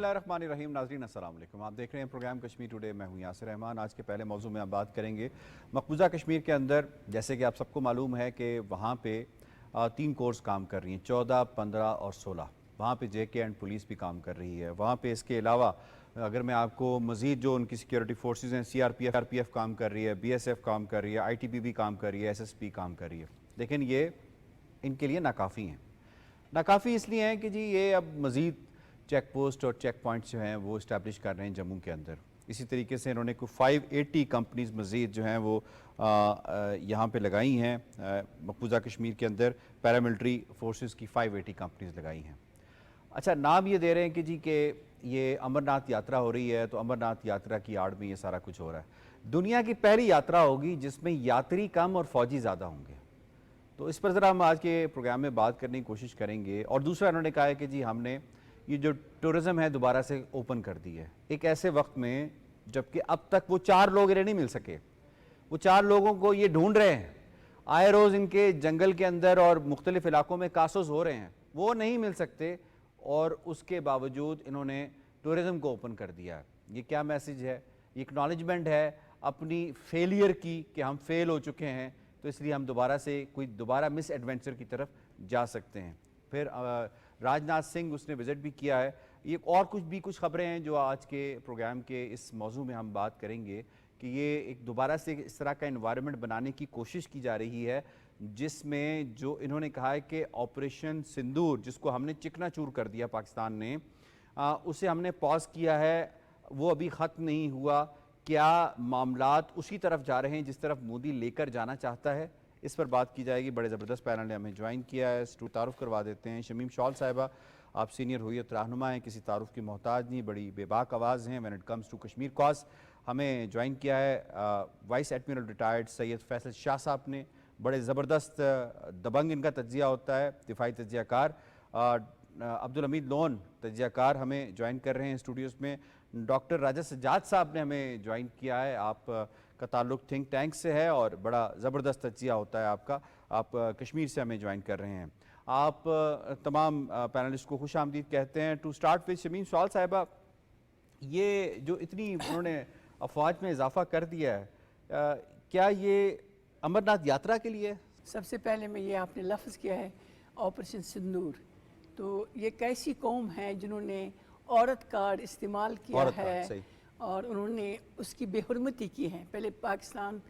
बिस्मिल्लाहिर्रहमानिर्रहीम। नाज़रीन अस्सलाम वालेकुम। आप देख रहे हैं प्रोग्राम कश्मीर टुडे। मैं हूं यासिर रहमान। आज के पहले मौजू में आप बात करेंगे मकबूजा कश्मीर के अंदर, जैसे कि आप सबको मालूम है कि वहाँ पे 3 कोर्स काम कर रही हैं, 14, 15 और 16। वहाँ पे JK एंड पुलिस भी काम कर रही है। वहाँ पे इसके अलावा अगर मैं आपको मज़ीद जो उनकी सिक्योरिटी फोर्सेस हैं, CRPF काम कर रही है, BSF काम कर रही है, ITBP काम कर रही है, SSP काम कर रही है, लेकिन ये इनके लिए नाकाफ़ी हैं। नाकाफ़ी इसलिए हैं कि जी ये अब मज़ीद चेक पोस्ट और चेक पॉइंट्स जो हैं वो इस्टेब्लिश कर रहे हैं जम्मू के अंदर। इसी तरीके से इन्होंने कोई 580 कंपनीज़ मज़ीद जो हैं वो यहाँ पे लगाई हैं। मकबूजा कश्मीर के अंदर पैरामिलिट्री फोर्सेस की 580 कंपनीज़ लगाई हैं। अच्छा, नाम ये दे रहे हैं कि जी कि ये अमरनाथ यात्रा हो रही है, तो अमरनाथ यात्रा की आड़ में ये सारा कुछ हो रहा है। दुनिया की पहली यात्रा होगी जिसमें यात्री कम और फ़ौजी ज़्यादा होंगे, तो इस पर ज़रा हम आज के प्रोग्राम में बात करने की कोशिश करेंगे। और दूसरा इन्होंने कहा है कि जी हमने ये जो टूरिज़्म है दोबारा से ओपन कर दी है, एक ऐसे वक्त में जबकि अब तक वो 4 लोग इन्हें नहीं मिल सके। वो 4 लोगों को ये ढूंढ रहे हैं, आए रोज़ इनके जंगल के अंदर और मुख्तलिफ इलाकों में कासोस हो रहे हैं, वो नहीं मिल सकते, और उसके बावजूद इन्होंने टूरिज़्म को ओपन कर दिया है। ये क्या मैसेज है? ये एक्नॉलेजमेंट है अपनी फेलियर की कि हम फेल हो चुके हैं, तो इसलिए हम दोबारा मिस एडवेंचर की तरफ जा सकते हैं। फिर राजनाथ सिंह उसने विज़िट भी किया है। ये और कुछ खबरें हैं जो आज के प्रोग्राम के इस मौजू में हम बात करेंगे कि ये एक दोबारा से इस तरह का एनवायरनमेंट बनाने की कोशिश की जा रही है जिसमें जो इन्होंने कहा है कि ऑपरेशन सिंदूर, जिसको हमने चिकनाचूर कर दिया पाकिस्तान ने, उसे हमने पॉज किया है, वो अभी ख़त्म नहीं हुआ। क्या मामलात उसी तरफ जा रहे हैं जिस तरफ मोदी लेकर जाना चाहता है? इस पर बात की जाएगी। बड़े ज़बरदस्त पैनल ने हमें ज्वाइन किया है। तारुफ करवा देते हैं। शमीम शॉल साहिबा, आप सीनियर हुर्रियत रहनुमा हैं, किसी तारुफ की मोहताज नहीं, बड़ी बेबाक आवाज़ हैं when it comes to Kashmir cause. हमें ज्वाइन किया है vice admiral retired Syed Faisal Shah साहब ने। बड़े ज़बरदस्त दबंग इनका तज्जिया होता है, दिफाई तज्जियाकार। अब्दुल हमीद लोन तज्जियाकार हमें ज्वाइन कर रहे हैं स्टूडियोज़ में। डॉक्टर राजा सज्जाद साहब ने हमें ज्वाइन किया है। आप का ताल्लुक थिंक टैंक से है और बड़ा ज़बरदस्त तज्जिया होता है आपका। आप कश्मीर से हमें ज्वाइन कर रहे हैं। आप तमाम पैनलिस्ट को खुश आमदीद कहते हैं। To start with Shamim Shawl साहिबा, ये जो इतनी उन्होंने अफवाज में इजाफा कर दिया है, क्या ये अमरनाथ यात्रा के लिए? सबसे पहले में ये आपने लफ्ज़ किया है ऑपरेशन सिंदूर, तो ये कैसी कौम है जिन्होंने औरत कार्ड इस्तेमाल किया है और उन्होंने उसकी बेहुरमती की है। पहले पाकिस्तान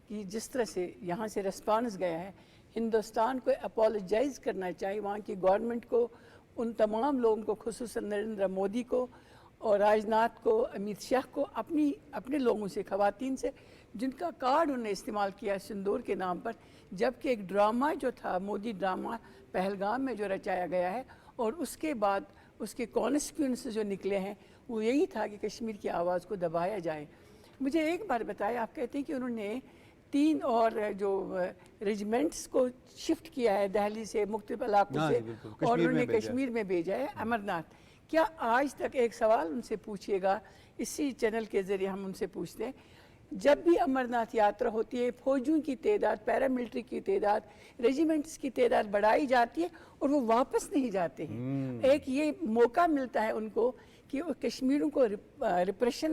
की जिस तरह से यहाँ से रिस्पांस गया है, हिंदुस्तान को अपोलोजाइज़ करना चाहिए, वहाँ की गवर्नमेंट को, उन तमाम लोगों को, खुसूसन नरेंद्र मोदी को और राजनाथ को, अमित शाह को, अपने लोगों से, ख़वातीन से, जिनका कार्ड उन्होंने इस्तेमाल किया सिंदूर के नाम पर। जबकि एक ड्रामा जो था, मोदी ड्रामा पहलगाम में जो रचाया गया है, और उसके बाद उसके कॉन्सिक्वेंस जो निकले हैं वो यही था कि कश्मीर की आवाज़ को दबाया जाए। मुझे एक बार बताएं, आप कहते हैं कि उन्होंने 3 और जो रेजिमेंट्स को शिफ्ट किया है दिल्ली से, मुख्तलिफ इलाकों से, और उन्होंने कश्मीर में भेजा है अमरनाथ। क्या आज तक एक सवाल उनसे पूछिएगा, इसी चैनल के ज़रिए हम उनसे पूछते हैं, जब भी अमरनाथ यात्रा होती है फौजियों की तादाद, पैरामिलिट्री की तादाद, रेजिमेंट्स की तादाद बढ़ाई जाती है और वो वापस नहीं जाते हैं। एक ये मौका मिलता है उनको कि वो कश्मीरों को डिप्रेशन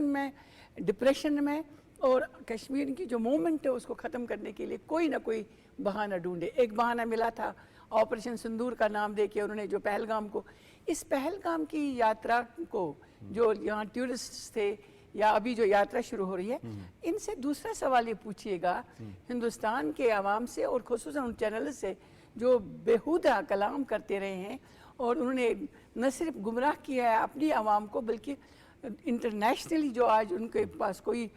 में और कश्मीर की जो मूवमेंट है उसको ख़त्म करने के लिए कोई ना कोई बहाना ढूंढे। एक बहाना मिला था ऑपरेशन सिंदूर का नाम दे के उन्होंने, जो पहलगाम को, इस पहलगाम की यात्रा को जो यहाँ टूरिस्ट थे या अभी जो यात्रा शुरू हो रही है, इनसे दूसरा सवाल ये पूछिएगा हिंदुस्तान के आवाम से और खुसूसन उन चैनल से जो बेहुदा कलाम करते रहे हैं, और उन्होंने न सिर्फ गुमराह किया है अपनी आवाम को, बल्कि इंटरनेशनली जो आज उनके पास कोई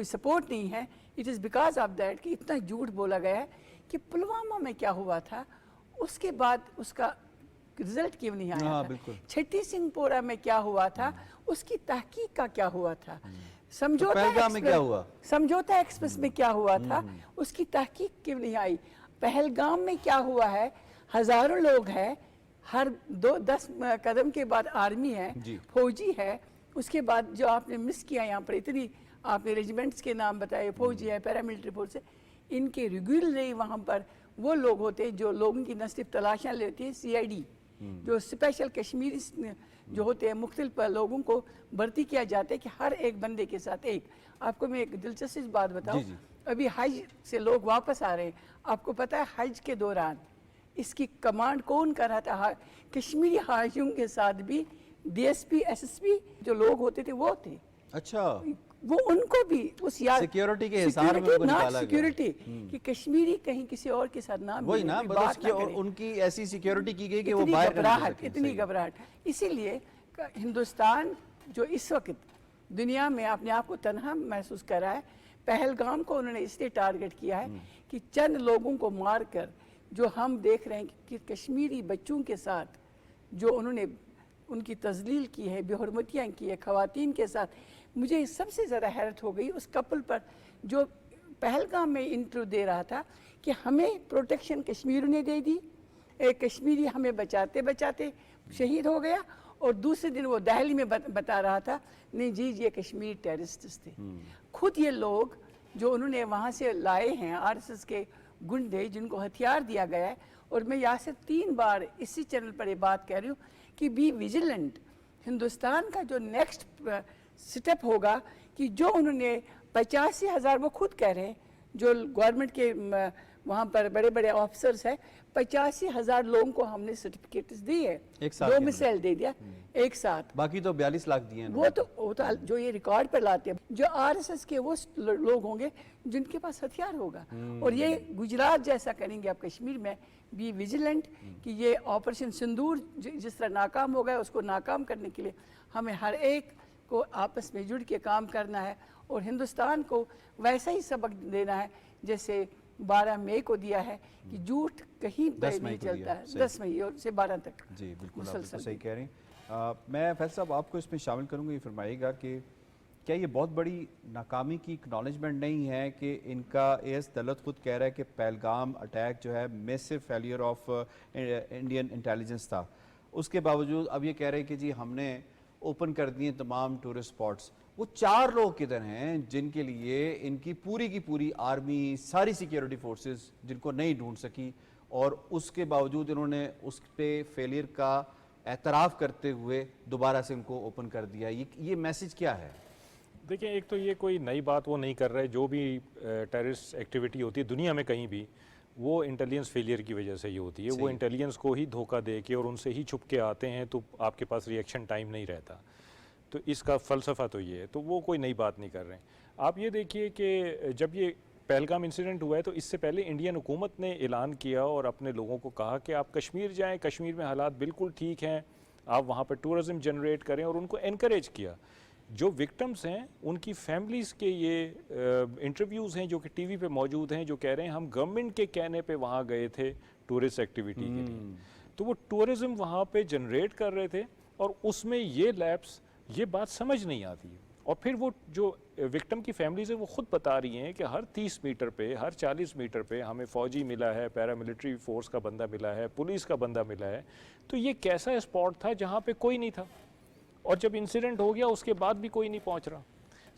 सपोर्ट नहीं है, it is because of that कि इतना झूठ बोला गया है कि पुलवामा में क्या हुआ था, उसके बाद उसका रिजल्ट क्यों नहीं आया था, छठी सिंहपोरा में क्या हुआ था, उसकी तहकीक का क्या हुआ था, समझौता एक्सप्रेस में क्या हुआ था, उसकी तहकीक क्यों नहीं आई, पहलगाम में क्या हुआ है, हजारों लोग हैं, हर 2-10 कदम के बाद आर्मी है, फौजी है, उसके बाद जो आपने मिस किया यहाँ पर, इतनी आपने रेजिमेंट्स के नाम बताए, फौजी है, पैरामिलिट्री फोर्स है, इनके रेगुलरली वहाँ पर वो लोग होते हैं जो लोगों की न सिर्फ तलाशियाँ लेती है, CID जो स्पेशल कश्मीरी जो होते हैं मुख्तलिफ लोगों को भर्ती किया जाता है कि हर एक बंदे के साथ एक। आपको मैं एक दिलचस्प बात बताऊं, अभी हज से लोग वापस आ रहे हैं, आपको पता है हज के दौरान इसकी कमांड कौन कर रहा था? कश्मीरी हाजियों के साथ भी DSP SSP जो लोग होते थे वो थे। अच्छा, वो उनको भी उस याद सिक्योरिटी के हिसाब में उनको निकाला गया। सिक्योरिटी कि कश्मीरी कहीं किसी और के साथ ना वही ना, बस उनकी ऐसी सिक्योरिटी की गई कि वो बाहर घबराहट, इतनी घबराहट। इसीलिए हिंदुस्तान जो इस वक्त दुनिया में अपने आप को तन्हा महसूस कर रहा है, पहलगाम को उन्होंने इसलिए टारगेट किया है कि चंद लोगों को मार कर जो हम देख रहे हैं कि कश्मीरी बच्चों के साथ जो उन्होंने उनकी तजलील की है, बेहरमतियाँ की है खवातीन के साथ। मुझे सबसे ज़्यादा हैरत हो गई उस कपल पर जो पहलगाम में इंटरव्यू दे रहा था कि हमें प्रोटेक्शन कश्मीरियों ने दे दी, एक कश्मीरी हमें बचाते बचाते शहीद हो गया, और दूसरे दिन वो दहली में बता रहा था नहीं जी ये कश्मीरी टेररिस्ट थे। खुद ये लोग जो उन्होंने वहाँ से लाए हैं RSS के गुंडे जिनको हथियार दिया गया है, और मैं यहाँ से 3 बार इसी चैनल पर ये बात कह रही हूँ कि बी विजिलेंट। हिंदुस्तान का जो नेक्स्ट स्टेप होगा कि जो उन्होंने 85,000, वो खुद कह रहे हैं जो गवर्नमेंट के वहाँ पर बड़े बड़े ऑफिसर्स हैं, 85,000 लोगों को हमने सर्टिफिकेट्स दी है, डोमिसाइल दे दिया एक साथ, बाकी तो 42 लाख दिए हैं। वो तो जो ये रिकॉर्ड पर लाते हैं जो RSS के वो लोग होंगे जिनके पास हथियार होगा। और ये गुजरात जैसा करेंगे आप कश्मीर में। बी विजिलेंट कि ये ऑपरेशन सिंदूर जिस तरह नाकाम हो गया, उसको नाकाम करने के लिए हमें हर एक को आपस में जुड़ के काम करना है, और हिंदुस्तान को वैसा ही सबक देना है जैसे 12 मई को दिया है कि झूठ कहीं पर नहीं चलता है। 10 मई से 12 तक। जी बिल्कुल, आप बिल्कुल सही कह रही हैं। मैं फैसल साहब आपको इसमें शामिल करूँगा, ये फरमाइएगा कि क्या ये बहुत बड़ी नाकामी की एक्नॉलेजमेंट नहीं है कि इनका AS दलत खुद कह रहा है कि पहलगाम अटैक जो है massive failure of Indian intelligence था, उसके बावजूद अब ये कह रहे हैं कि जी हमने ओपन कर दिए तमाम टूरिस्ट स्पॉट्स। वो 4 लोग किधर हैं जिनके लिए इनकी पूरी की पूरी आर्मी, सारी सिक्योरिटी फोर्सेस जिनको नहीं ढूंढ सकी, और उसके बावजूद इन्होंने उस पे फेलियर का एतराफ़ करते हुए दोबारा से उनको ओपन कर दिया। ये मैसेज क्या है? देखिए, एक तो ये कोई नई बात वो नहीं कर रहे। जो भी टेररिस्ट एक्टिविटी होती है दुनिया में कहीं भी, वो इंटेलिजेंस फेलियर की वजह से ही होती है। वो इंटेलिजेंस को ही धोखा दे के और उनसे ही छुप के आते हैं, तो आपके पास रिएक्शन टाइम नहीं रहता। तो इसका फ़लसफ़ा तो ये है, तो वो कोई नई बात नहीं कर रहे हैं। आप ये देखिए कि जब ये पहलगाम इंसिडेंट हुआ है तो इससे पहले इंडियन हुकूमत ने ऐलान किया और अपने लोगों को कहा कि आप कश्मीर जाएँ, कश्मीर में हालात बिल्कुल ठीक हैं, आप वहाँ पर टूरिज़म जनरेट करें, और उनको इनकरेज किया। जो विक्टिम्स हैं उनकी फैमिलीज़ के ये इंटरव्यूज़ हैं जो कि टीवी पे मौजूद हैं, जो कह रहे हैं हम गवर्नमेंट के कहने पे वहाँ गए थे टूरिस्ट एक्टिविटी के लिए। तो वो टूरिज़म वहाँ पे जनरेट कर रहे थे, और उसमें ये लैप्स, ये बात समझ नहीं आती है। और फिर वो जो विक्टिम की फैमिलीज़ है वो खुद बता रही हैं कि हर 30 मीटर पे, हर 40 मीटर पे हमें फ़ौजी मिला है, पैरामिलिट्री फोर्स का बंदा मिला है, पुलिस का बंदा मिला है। तो ये कैसा स्पॉट था जहाँ पे कोई नहीं था, और जब इंसिडेंट हो गया उसके बाद भी कोई नहीं पहुंच रहा।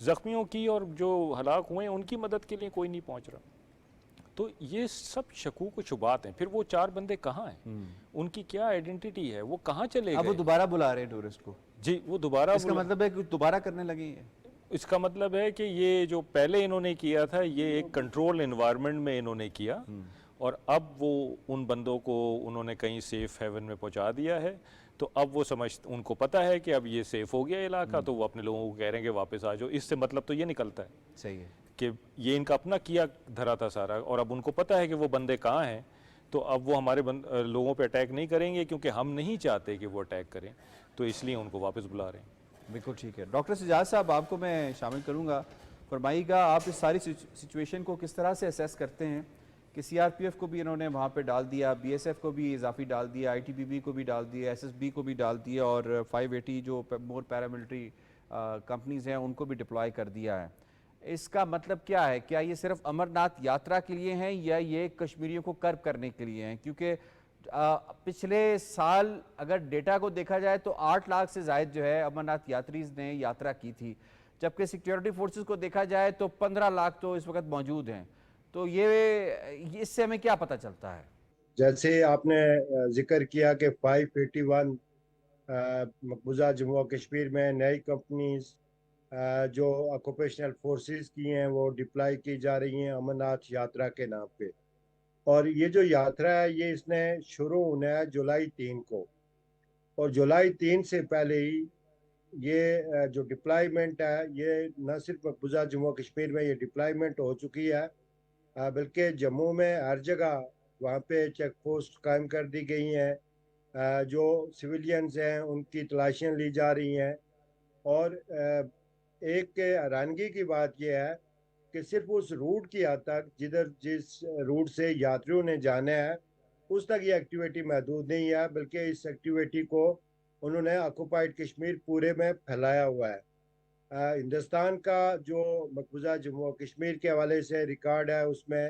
ज़ख्मियों की और जो हलाक हुए हैं उनकी मदद के लिए कोई नहीं पहुंच रहा। तो ये सब शकूक व शुबात हैं। फिर वो 4 बंदे कहाँ हैं, उनकी क्या आइडेंटिटी है, वो कहाँ चले गए? अब वो दोबारा बुला रहे हैं टूरिस्ट को। जी, वो दोबारा, इसका मतलब है कि दोबारा करने लगे हैं। इसका मतलब है कि ये जो पहले इन्होंने किया था ये एक कंट्रोल एनवायरनमेंट में इन्होंने किया, और अब वो उन बंदों को उन्होंने कहीं सेफ हेवन में पहुंचा दिया है। तो अब वो उनको पता है कि अब ये सेफ हो गया इलाका, तो वो अपने लोगों को कह रहे हैं कि वापस आ जाओ। इससे मतलब तो ये निकलता है सही है कि ये इनका अपना किया धरा था सारा, और अब उनको पता है कि वो बंदे कहाँ हैं, तो अब वो हमारे लोगों पे अटैक नहीं करेंगे क्योंकि हम नहीं चाहते कि वो अटैक करें, तो इसलिए उनको वापस बुला रहे हैं। बिल्कुल ठीक है। डॉक्टर सिजाद साहब आपको मैं शामिल करूँगा, फरमाइएगा आप इस सारी सिचुएशन को किस तरह से असेस करते हैं कि CRPF को भी इन्होंने वहाँ पे डाल दिया, BSF को भी इजाफी डाल दिया, ITBP को भी डाल दिया, SSB को भी डाल दिया, और 580 जो मोर पैरामिलिट्री कंपनीज़ हैं उनको भी डिप्लॉय कर दिया है। इसका मतलब क्या है? क्या ये सिर्फ अमरनाथ यात्रा के लिए हैं या ये कश्मीरियों को कर्ब करने के लिए हैं? क्योंकि पिछले साल अगर डेटा को देखा जाए तो 8 लाख से ज़ायद जो है अमरनाथ यात्रीज़ ने यात्रा की थी, जबकि सिक्योरिटी फोर्सेस को देखा जाए तो 15 लाख तो इस वक्त मौजूद हैं। तो ये इससे हमें क्या पता चलता है? جیسے آپ نے ذکر کیا کہ 581 مقبوضہ جموں و کشمیر میں نئی کمپنیز جو آکوپیشنل فورسز کی ہیں وہ ڈپلائی کی جا رہی ہیں امر ناتھ یاترا کے نام پہ. اور یہ جو یاترا ہے یہ اس نے شروع ہونا ہے جولائی 3 کو, اور جولائی 3 سے پہلے ہی یہ جو ڈپلائمنٹ ہے یہ نہ صرف مقبوضہ جموں و کشمیر میں یہ ڈپلائمنٹ ہو چکی ہے, بلکہ جموں میں ہر جگہ وہاں پہ چیک پوسٹ قائم کر دی گئی ہیں, جو سویلینز ہیں ان کی تلاشیاں لی جا رہی ہیں. اور ایک حیرانگی کی بات یہ ہے کہ صرف اس روٹ کی حد تک جس روٹ سے یاتریوں نے جانا ہے اس تک یہ ایکٹیویٹی محدود نہیں ہے, بلکہ اس ایکٹیویٹی کو انہوں نے آکوپائڈ کشمیر پورے میں پھیلایا ہوا ہے. ہندوستان کا جو مقبوضہ جموں و کشمیر کے حوالے سے ریکارڈ ہے اس میں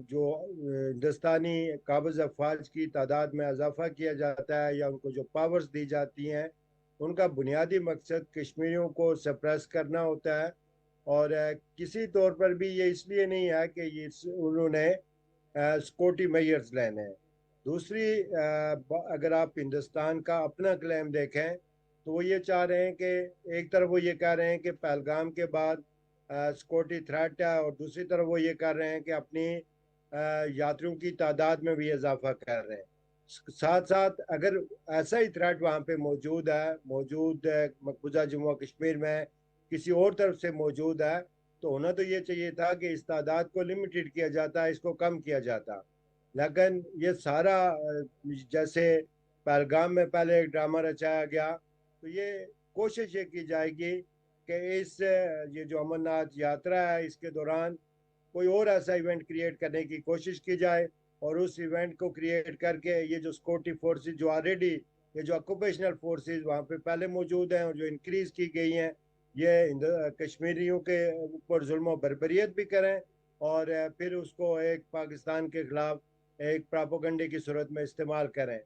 جو ہندوستانی قابض افواج کی تعداد میں اضافہ کیا جاتا ہے یا ان کو جو پاورز دی جاتی ہیں ان کا بنیادی مقصد کشمیریوں کو سپریس کرنا ہوتا ہے, اور کسی طور پر بھی یہ اس لیے نہیں ہے کہ انہوں نے سکیورٹی میئرز لینے ہیں. دوسری اگر آپ ہندوستان کا اپنا کلیم دیکھیں تو وہ یہ چاہ رہے ہیں کہ ایک طرف وہ یہ کہہ رہے ہیں کہ پہلگام کے بعد سکیورٹی تھریٹ ہے, اور دوسری طرف وہ یہ کر رہے ہیں کہ اپنی یاتریوں کی تعداد میں بھی اضافہ کر رہے ہیں. ساتھ ساتھ اگر ایسا ہی تھریٹ وہاں پہ موجود مقبوضہ جموں و کشمیر میں کسی اور طرف سے موجود ہے تو ہونا تو یہ چاہیے تھا کہ اس تعداد کو لمیٹڈ کیا جاتا, اس کو کم کیا جاتا. لیکن یہ سارا جیسے پہلگام میں پہلے ایک ڈرامہ رچایا گیا, تو یہ کوشش یہ کی جائے گی کہ یہ جو امر ناتھ یاترا ہے اس کے دوران کوئی اور ایسا ایونٹ کریٹ کرنے کی کوشش کی جائے, اور اس ایونٹ کو کریٹ کر کے یہ جو سکیورٹی فورسز جو آلریڈی یہ جو آکوپیشنل فورسز وہاں پہ پہلے موجود ہیں اور جو انکریز کی گئی ہیں یہ کشمیریوں کے اوپر ظلم و بربریت بھی کریں, اور پھر اس کو ایک پاکستان کے خلاف ایک پراپوگنڈے کی صورت میں استعمال کریں.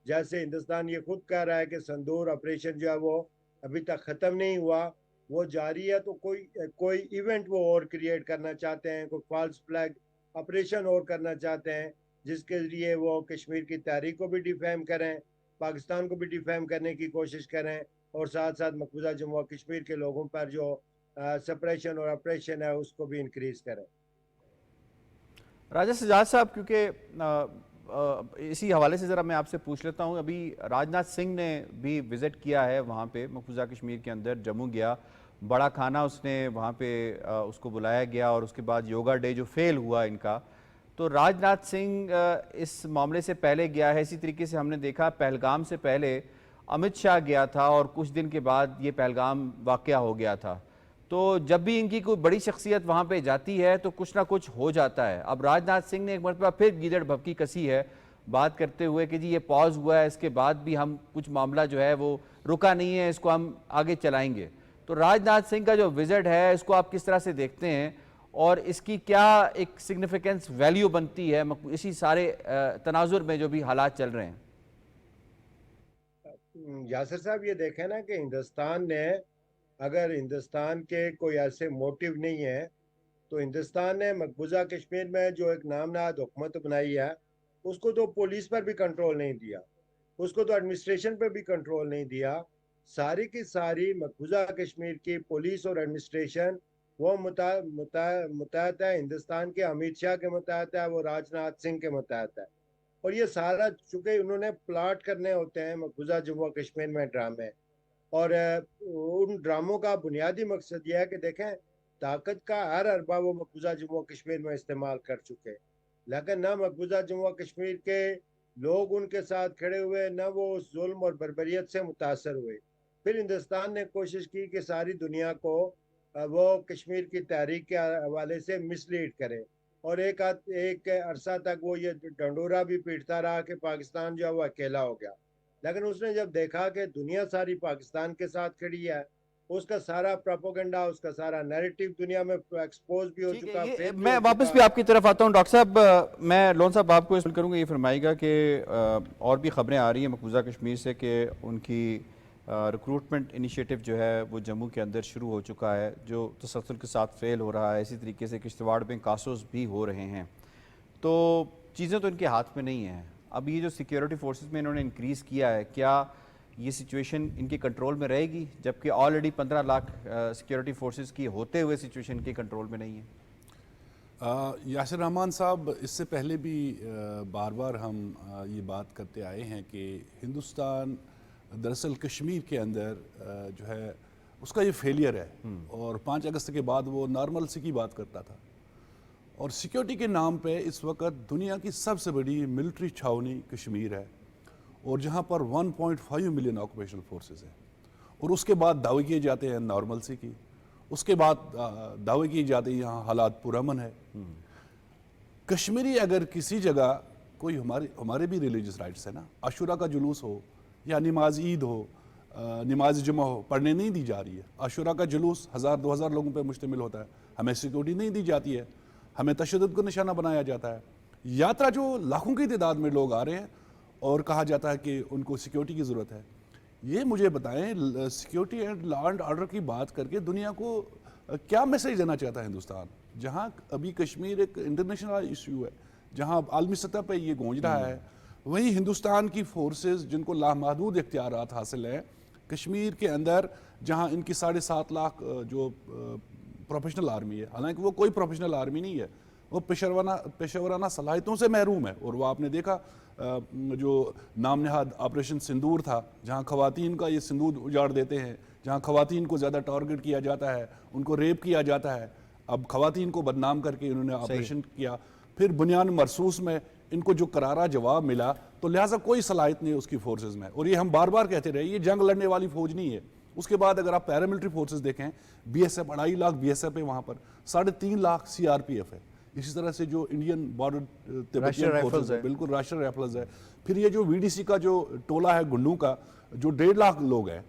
جیسے ہندوستان یہ خود کہہ رہا ہے کہ سندور آپریشن جو ہے وہ ابھی تک ختم نہیں ہوا, وہ جاری ہے, تو کوئی ایونٹ وہ اور کریٹ کرنا چاہتے ہیں, کوئی فالس فلیگ آپریشن اور کرنا چاہتے ہیں جس کے ذریعے وہ کشمیر کی تحریک کو بھی ڈیفیم کریں, پاکستان کو بھی ڈیفیم کرنے کی کوشش کریں, اور ساتھ ساتھ مقبوضہ جموں و کشمیر کے لوگوں پر جو سپریشن اور آپریشن ہے اس کو بھی انکریز کریں. راجہ سجاد صاحب, کیونکہ اسی حوالے سے ذرا میں آپ سے پوچھ لیتا ہوں, ابھی راج ناتھ سنگھ نے بھی وزٹ کیا ہے وہاں پہ مقبوضہ کشمیر کے اندر, جموں گیا, بڑا کھانا اس نے وہاں پہ اس کو بلایا گیا, اور اس کے بعد یوگا ڈے جو فیل ہوا ان کا, تو راج ناتھ سنگھ اس معاملے سے پہلے گیا ہے. اسی طریقے سے ہم نے دیکھا پہلگام سے پہلے امت شاہ گیا تھا, اور کچھ دن کے بعد یہ پہلگام واقعہ ہو گیا تھا. تو جب بھی ان کی کوئی بڑی شخصیت وہاں پہ جاتی ہے تو کچھ نہ کچھ ہو جاتا ہے. اب راج ناتھ سنگھ نے ایک مرتبہ پھر گیدڑ بھبکی کسی ہے بات کرتے ہوئے کہ جی یہ پاز ہوا ہے, اس کے بعد بھی ہم کچھ معاملہ جو ہے وہ رکا نہیں ہے, اس کو ہم آگے چلائیں گے. تو راج ناتھ سنگھ کا جو وزٹ ہے اس کو آپ کس طرح سے دیکھتے ہیں, اور اس کی کیا ایک سگنیفیکنس ویلیو بنتی ہے اسی سارے تناظر میں جو بھی حالات چل رہے ہیں؟ یاسر صاحب یہ دیکھیں نا کہ ہندوستان نے, اگر ہندوستان کے کوئی ایسے موٹیو نہیں ہے تو ہندوستان نے مقبوضہ کشمیر میں جو ایک نامنہاد حکومت بنائی ہے اس کو تو پولیس پر بھی کنٹرول نہیں دیا, اس کو تو ایڈمنسٹریشن پر بھی کنٹرول نہیں دیا. ساری کی ساری مقبوضہ کشمیر کی پولیس اور ایڈمنسٹریشن وہ متحد ہے, ہندوستان کے امت شاہ کے متحد ہے, وہ راج ناتھ سنگھ کے متحد ہے. اور یہ سارا چونکہ انہوں نے پلاٹ کرنے ہوتے ہیں مقبوضہ جموں و کشمیر میں ڈرامے, اور ان ڈراموں کا بنیادی مقصد یہ ہے کہ دیکھیں طاقت کا ہر اربا وہ مقبوضہ جموں و کشمیر میں استعمال کر چکے, لیکن نہ مقبوضہ جموں و کشمیر کے لوگ ان کے ساتھ کھڑے ہوئے, نہ وہ اس ظلم اور بربریت سے متاثر ہوئے. پھر ہندوستان نے کوشش کی کہ ساری دنیا کو وہ کشمیر کی تحریک کے حوالے سے مسلیڈ کرے, اور ایک عرصہ تک وہ یہ ڈنڈورا بھی پیٹتا رہا کہ پاکستان جو ہے وہ اکیلا ہو گیا. لیکن اس نے جب دیکھا کہ دنیا ساری پاکستان کے ساتھ کھڑی ہے, اس کا سارا پروپیگنڈا, اس کا سارا نیریٹو دنیا میں ایکسپوز بھی ہو چکا. میں واپس بھی آپ کی طرف آتا ہوں. ڈاکٹر صاحب, میں لون صاحب آپ کو اس کروں گا, یہ فرمائے گا کہ اور بھی خبریں آ رہی ہیں مقبوضہ کشمیر سے کہ ان کی ریکروٹمنٹ انیشیٹو جو ہے وہ جموں کے اندر شروع ہو چکا ہے, جو تسلسل کے ساتھ فیل ہو رہا ہے. اسی طریقے سے کشتواڑ میں کاسوز بھی ہو رہے ہیں. تو چیزیں تو ان کے ہاتھ میں نہیں ہیں. اب یہ جو سیکیورٹی فورسز میں انہوں نے انکریز کیا ہے, کیا یہ سچویشن ان کے کنٹرول میں رہے گی, جبکہ آلریڈی 15 لاکھ سیکیورٹی فورسز کی ہوتے ہوئے سچویشن کے کنٹرول میں نہیں ہے؟ یاسر رحمان صاحب, اس سے پہلے بھی بار بار ہم یہ بات کرتے آئے ہیں کہ ہندوستان دراصل کشمیر کے اندر جو ہے اس کا یہ فیلئر ہے, اور 5 اگست کے بعد وہ نارمل سی کی بات کرتا تھا, اور سیکیورٹی کے نام پہ اس وقت دنیا کی سب سے بڑی ملٹری چھاونی کشمیر ہے, اور جہاں پر 1.5 ملین آکوپیشنل فورسز ہیں, اور اس کے بعد دعوے کیے جاتے ہیں نارمل سی کی, اس کے بعد دعوے کیے جاتے ہیں یہاں حالات پرامن ہے. کشمیری اگر کسی جگہ کوئی ہمارے بھی ریلیجس رائٹس ہیں نا, عاشورہ کا جلوس ہو یا نماز عید ہو, نماز جمعہ ہو, پڑھنے نہیں دی جا رہی ہے. عاشورہ کا جلوس 1000-2000 لوگوں پہ مشتمل ہوتا ہے, ہمیں سیکیورٹی نہیں دی جاتی ہے, ہمیں تشدد کو نشانہ بنایا جاتا ہے. یاترا جو لاکھوں کی تعداد میں لوگ آ رہے ہیں اور کہا جاتا ہے کہ ان کو سیکیورٹی کی ضرورت ہے. یہ مجھے بتائیں, security and law and order کی بات کر کے دنیا کو کیا میسیج دینا چاہتا ہے ہندوستان, جہاں ابھی کشمیر ایک انٹرنیشنل ایشو ہے, جہاں عالمی سطح پہ یہ گونج رہا ہے, وہیں ہندوستان کی فورسز جن کو لامحدود اختیارات حاصل ہیں کشمیر کے اندر, جہاں ان کی 7.5 لاکھ جو پروفیشنل آرمی ہے, حالانکہ وہ کوئی پروفیشنل آرمی نہیں ہے, وہ پیشورانہ صلاحیتوں سے محروم ہے. اور وہ آپ نے دیکھا جو نام نہاد آپریشن سندور تھا, جہاں خواتین کا یہ سندور اجاڑ دیتے ہیں, جہاں خواتین کو زیادہ ٹارگٹ کیا جاتا ہے, ان کو ریپ کیا جاتا ہے. اب خواتین کو بدنام کر کے انہوں نے آپریشن کیا, پھر بنیان مرصوص میں ان کو جو کرارا جواب ملا, تو لہٰذا کوئی صلاحیت نہیں اس کی فورسز میں. اور یہ ہم بار بار کہتے رہے, یہ جنگ لڑنے والی فوج نہیں ہے. اس کے بعد اگر آپ پیراملٹری فورسز دیکھیں, B S F 2.5 lakh B S F ہے وہاں پر, 3.5 lakh C R P F ہے. اسی طرح سے جو انڈین بارڈر تبتین فورسز ہے, بالکل راشٹر رائفلز ہے. پھر یہ جو وی ڈی سی کا جو ٹولہ ہے گنڈوں کا, جو 1.5 لاکھ لوگ ہیں,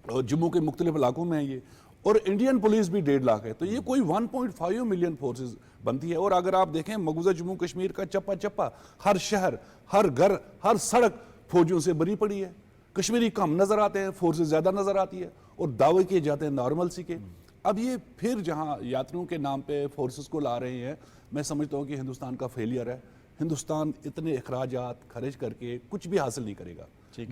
اور جموں کے مختلف علاقوں میں ہیں یہ, اور انڈین پولیس بھی 1.5 لاکھ ہے. تو یہ کوئی 1.5 ملین فورسز بنتی ہے. اور اگر آپ دیکھیں مقبوضہ جموں کشمیر کا چپا چپا, ہر شہر, ہر گھر, ہر سڑک فوجیوں سے بری پڑی ہے. کشمیری کم نظر آتے ہیں, فورسز زیادہ نظر آتی ہے, اور دعوے کیے جاتے ہیں نارمل سی کے. اب یہ پھر جہاں یاتریوں کے نام پہ فورسز کو لا رہے ہیں, میں سمجھتا ہوں کہ ہندوستان کا فیلئر ہے. ہندوستان اتنے اخراجات خرچ کر کے کچھ بھی حاصل نہیں کرے گا.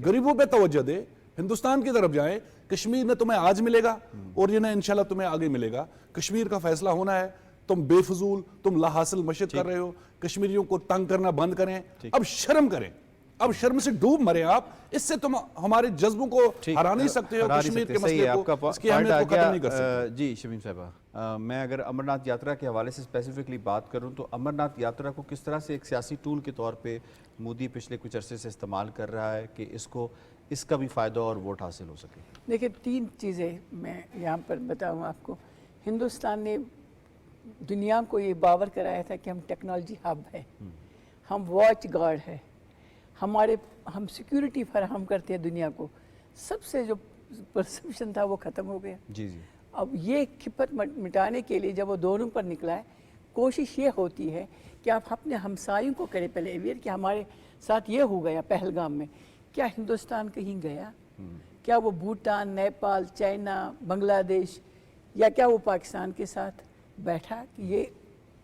غریبوں پہ توجہ دے, ہندوستان کی طرف جائیں. کشمیر نہ تمہیں آج ملے گا اور یہ نہ انشاءاللہ تمہیں آگے ملے گا. کشمیر کا فیصلہ ہونا ہے. تم بے فضول, تم لا حاصل مشق کر رہے ہو. کشمیریوں کو تنگ کرنا بند کریں, اب شرم کریں, اب شرم سے ڈوب مریں آپ. اس سے تم ہمارے جذبوں کو ہرا نہیں سکتے ہو, کشمیر کے مسئلے کو, اس کی اہمیت کو ختم نہیں کر سکتے. جی شمیم صاحبہ, میں اگر امرناتھ یاترا کے حوالے سے اسپیسیفکلی بات کروں تو امرناتھ یاترا کو کس طرح سے ایک سیاسی ٹول کے طور پہ مودی پچھلے کچھ عرصے سے استعمال کر رہا ہے کہ اس کا بھی فائدہ اور ووٹ حاصل ہو سکے؟ دیکھیں 3 چیزیں میں یہاں پر بتاؤں آپ کو. ہندوستان نے دنیا کو یہ باور کرایا تھا کہ ہم ٹیکنالوجی ہب ہے, ہم واچ گارڈ ہے, ہم سیکیورٹی فراہم کرتے ہیں دنیا کو. سب سے جو پرسپشن تھا وہ ختم ہو گیا. جی جی. اب یہ کھپت مٹانے کے لیے جب وہ دونوں پر نکلا ہے, کوشش یہ ہوتی ہے کہ آپ اپنے ہمسایوں کو کریں پہلے اویئر کہ ہمارے ساتھ یہ ہو گیا پہلگام میں. کیا ہندوستان کہیں گیا؟ کیا وہ بھوٹان, نیپال, چائنا, بنگلہ دیش, یا کیا وہ پاکستان کے ساتھ بیٹھا کہ یہ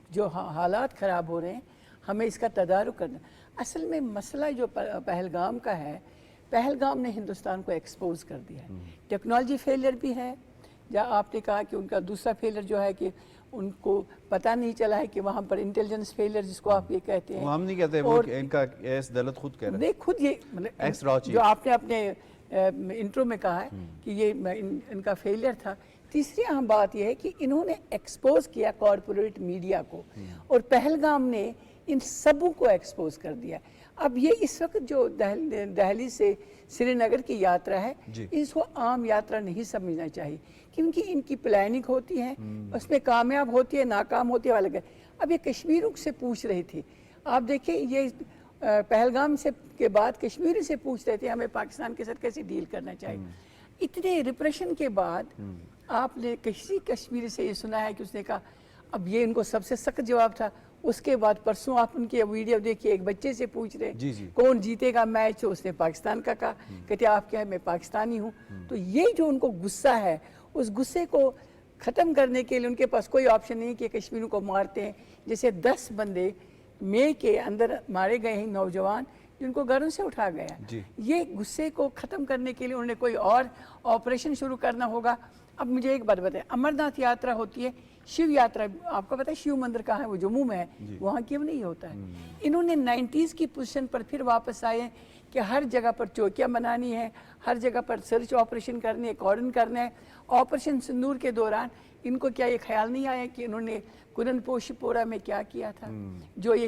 جو حالات خراب ہو رہے ہیں ہمیں اس کا تدارک کرنا؟ اصل میں مسئلہ جو پہلگام کا ہے, پہلگام نے ہندوستان کو ایکسپوز کر دیا ہے. ٹیکنالوجی فیلئر بھی ہے, جہاں آپ نے کہا کہ ان کا دوسرا فیلئر جو ہے کہ ان کو پتہ نہیں چلا ہے کہ وہاں پر انٹیلیجنس فیلئر جس کو آپ یہ کہتے ہیں. ہم نہیں کہتے, وہ ان کا ایس دولت خود کہہ رہے ہیں. نہیں, خود یہ جو آپ نے اپنے انٹرو میں کہا ہے کہ یہ ان کا فیلئر تھا. تیسری اہم بات یہ ہے کہ انہوں نے ایکسپوز کیا کارپوریٹ میڈیا کو, اور پہلگام نے ان سبوں کو ایکسپوز کر دیا. اب یہ اس وقت جو دہلی سے سری نگر کی یاترا ہے, اس کو عام یاترا نہیں سمجھنا چاہیے, کیونکہ ان کی پلاننگ ہوتی ہے, اس میں کامیاب ہوتی ہے, ناکام ہوتی ہے, الگ ہے. اب یہ کشمیروں سے پوچھ رہے تھے, آپ دیکھیں یہ پہلگام سے کے بعد کشمیری سے پوچھ رہے تھے ہمیں پاکستان کے ساتھ کیسے ڈیل کرنا چاہیے. اتنے ریپریشن کے بعد آپ نے کسی کشمیری سے یہ سنا ہے کہ اس نے کہا, اب یہ ان کو سب سے سخت جواب تھا. اس کے بعد پرسوں آپ ان کی ویڈیو دیکھیے, ایک بچے سے پوچھ رہے کون جیتے گا میچ, اس نے پاکستان کا کہا, کہتے آپ کیا ہے میں پاکستانی ہوں. تو یہ جو ان کو غصہ ہے, اس غصے کو ختم کرنے کے لیے ان کے پاس کوئی آپشن نہیں کہ کشمیریوں کو مارتے ہیں. جیسے 10 بندے मई के अंदर मारे गए हैं नौजवान जिनको घरों से उठा गया। जी। ये गुस्से को ख़त्म करने के लिए उन्हें कोई और ऑपरेशन शुरू करना होगा। अब मुझे एक बात बताएं, अमरनाथ यात्रा होती है, शिव यात्रा, आपको पता है शिव मंदिर कहाँ है? वो जम्मू में है, वहाँ क्यों नहीं होता है? इन्होंने 90s की पोजीशन पर फिर वापस आए कि हर जगह पर चौकियाँ बनानी है, हर जगह पर सर्च ऑपरेशन करनी है, कॉर्डन करना है। ऑपरेशन सिंदूर के दौरान इनको क्या ये ख्याल नहीं आया कि इन्होंने कुरन पोशीपोरा में क्या किया था? जो ये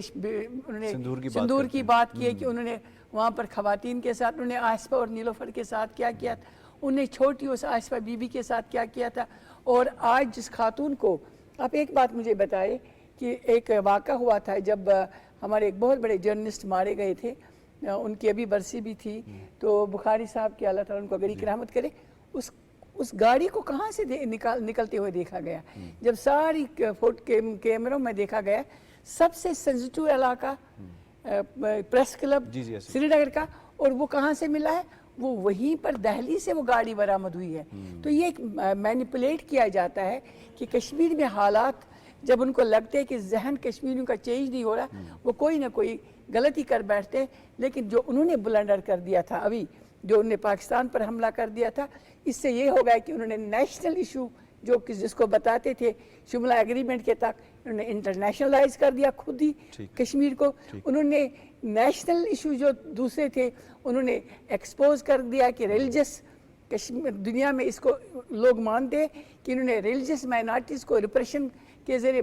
उन्होंने सिंदूर की बात की है कि उन्होंने वहाँ पर खवातीन के साथ, उन्होंने आसिफा और नीलोफर के साथ क्या किया था, उन्हें छोटी उस आसिफा बीबी के साथ क्या किया था। और आज जिस खातून को, आप एक बात मुझे बताए कि एक वाक़ा हुआ था जब हमारे एक बहुत बड़े जर्नलिस्ट मारे गए थे, उनकी अभी बरसी भी थी, तो बुखारी साहब की अल्लाह ताला उनको गरीब की रहमत करे, उस गाड़ी को कहाँ से निकलते हुए देखा गया? जब सारी कैमरों में देखा गया, सबसे सेंसिटिव इलाका प्रेस क्लब श्रीनगर का, और वो कहाँ से मिला है? वो वहीं पर दहली से वो गाड़ी बरामद हुई है। तो ये एक मैनिपुलेट किया जाता है कि कश्मीर में हालात जब उनको लगते हैं कि जहन कश्मीरियों का चेंज नहीं हो रहा, वो कोई ना कोई गलती कर बैठते हैं। लेकिन जो उन्होंने ब्लंडर कर दिया था अभी, जो उन्होंने पाकिस्तान पर हमला कर दिया था, इससे ये हो गया कि उन्होंने नेशनल इशू जो कि जिसको बताते थे शिमला एग्रीमेंट के तक, उन्होंने इंटरनेशनलाइज कर दिया खुद ही कश्मीर को। उन्होंने नेशनल इशू जो दूसरे थे उन्होंने एक्सपोज कर दिया कि रिलीजियस कश्मीर, दुनिया में इसको लोग मानते हैं कि इन्होंने रिलीजियस माइनॉरिटीज़ को रिप्रेशन के ज़रिए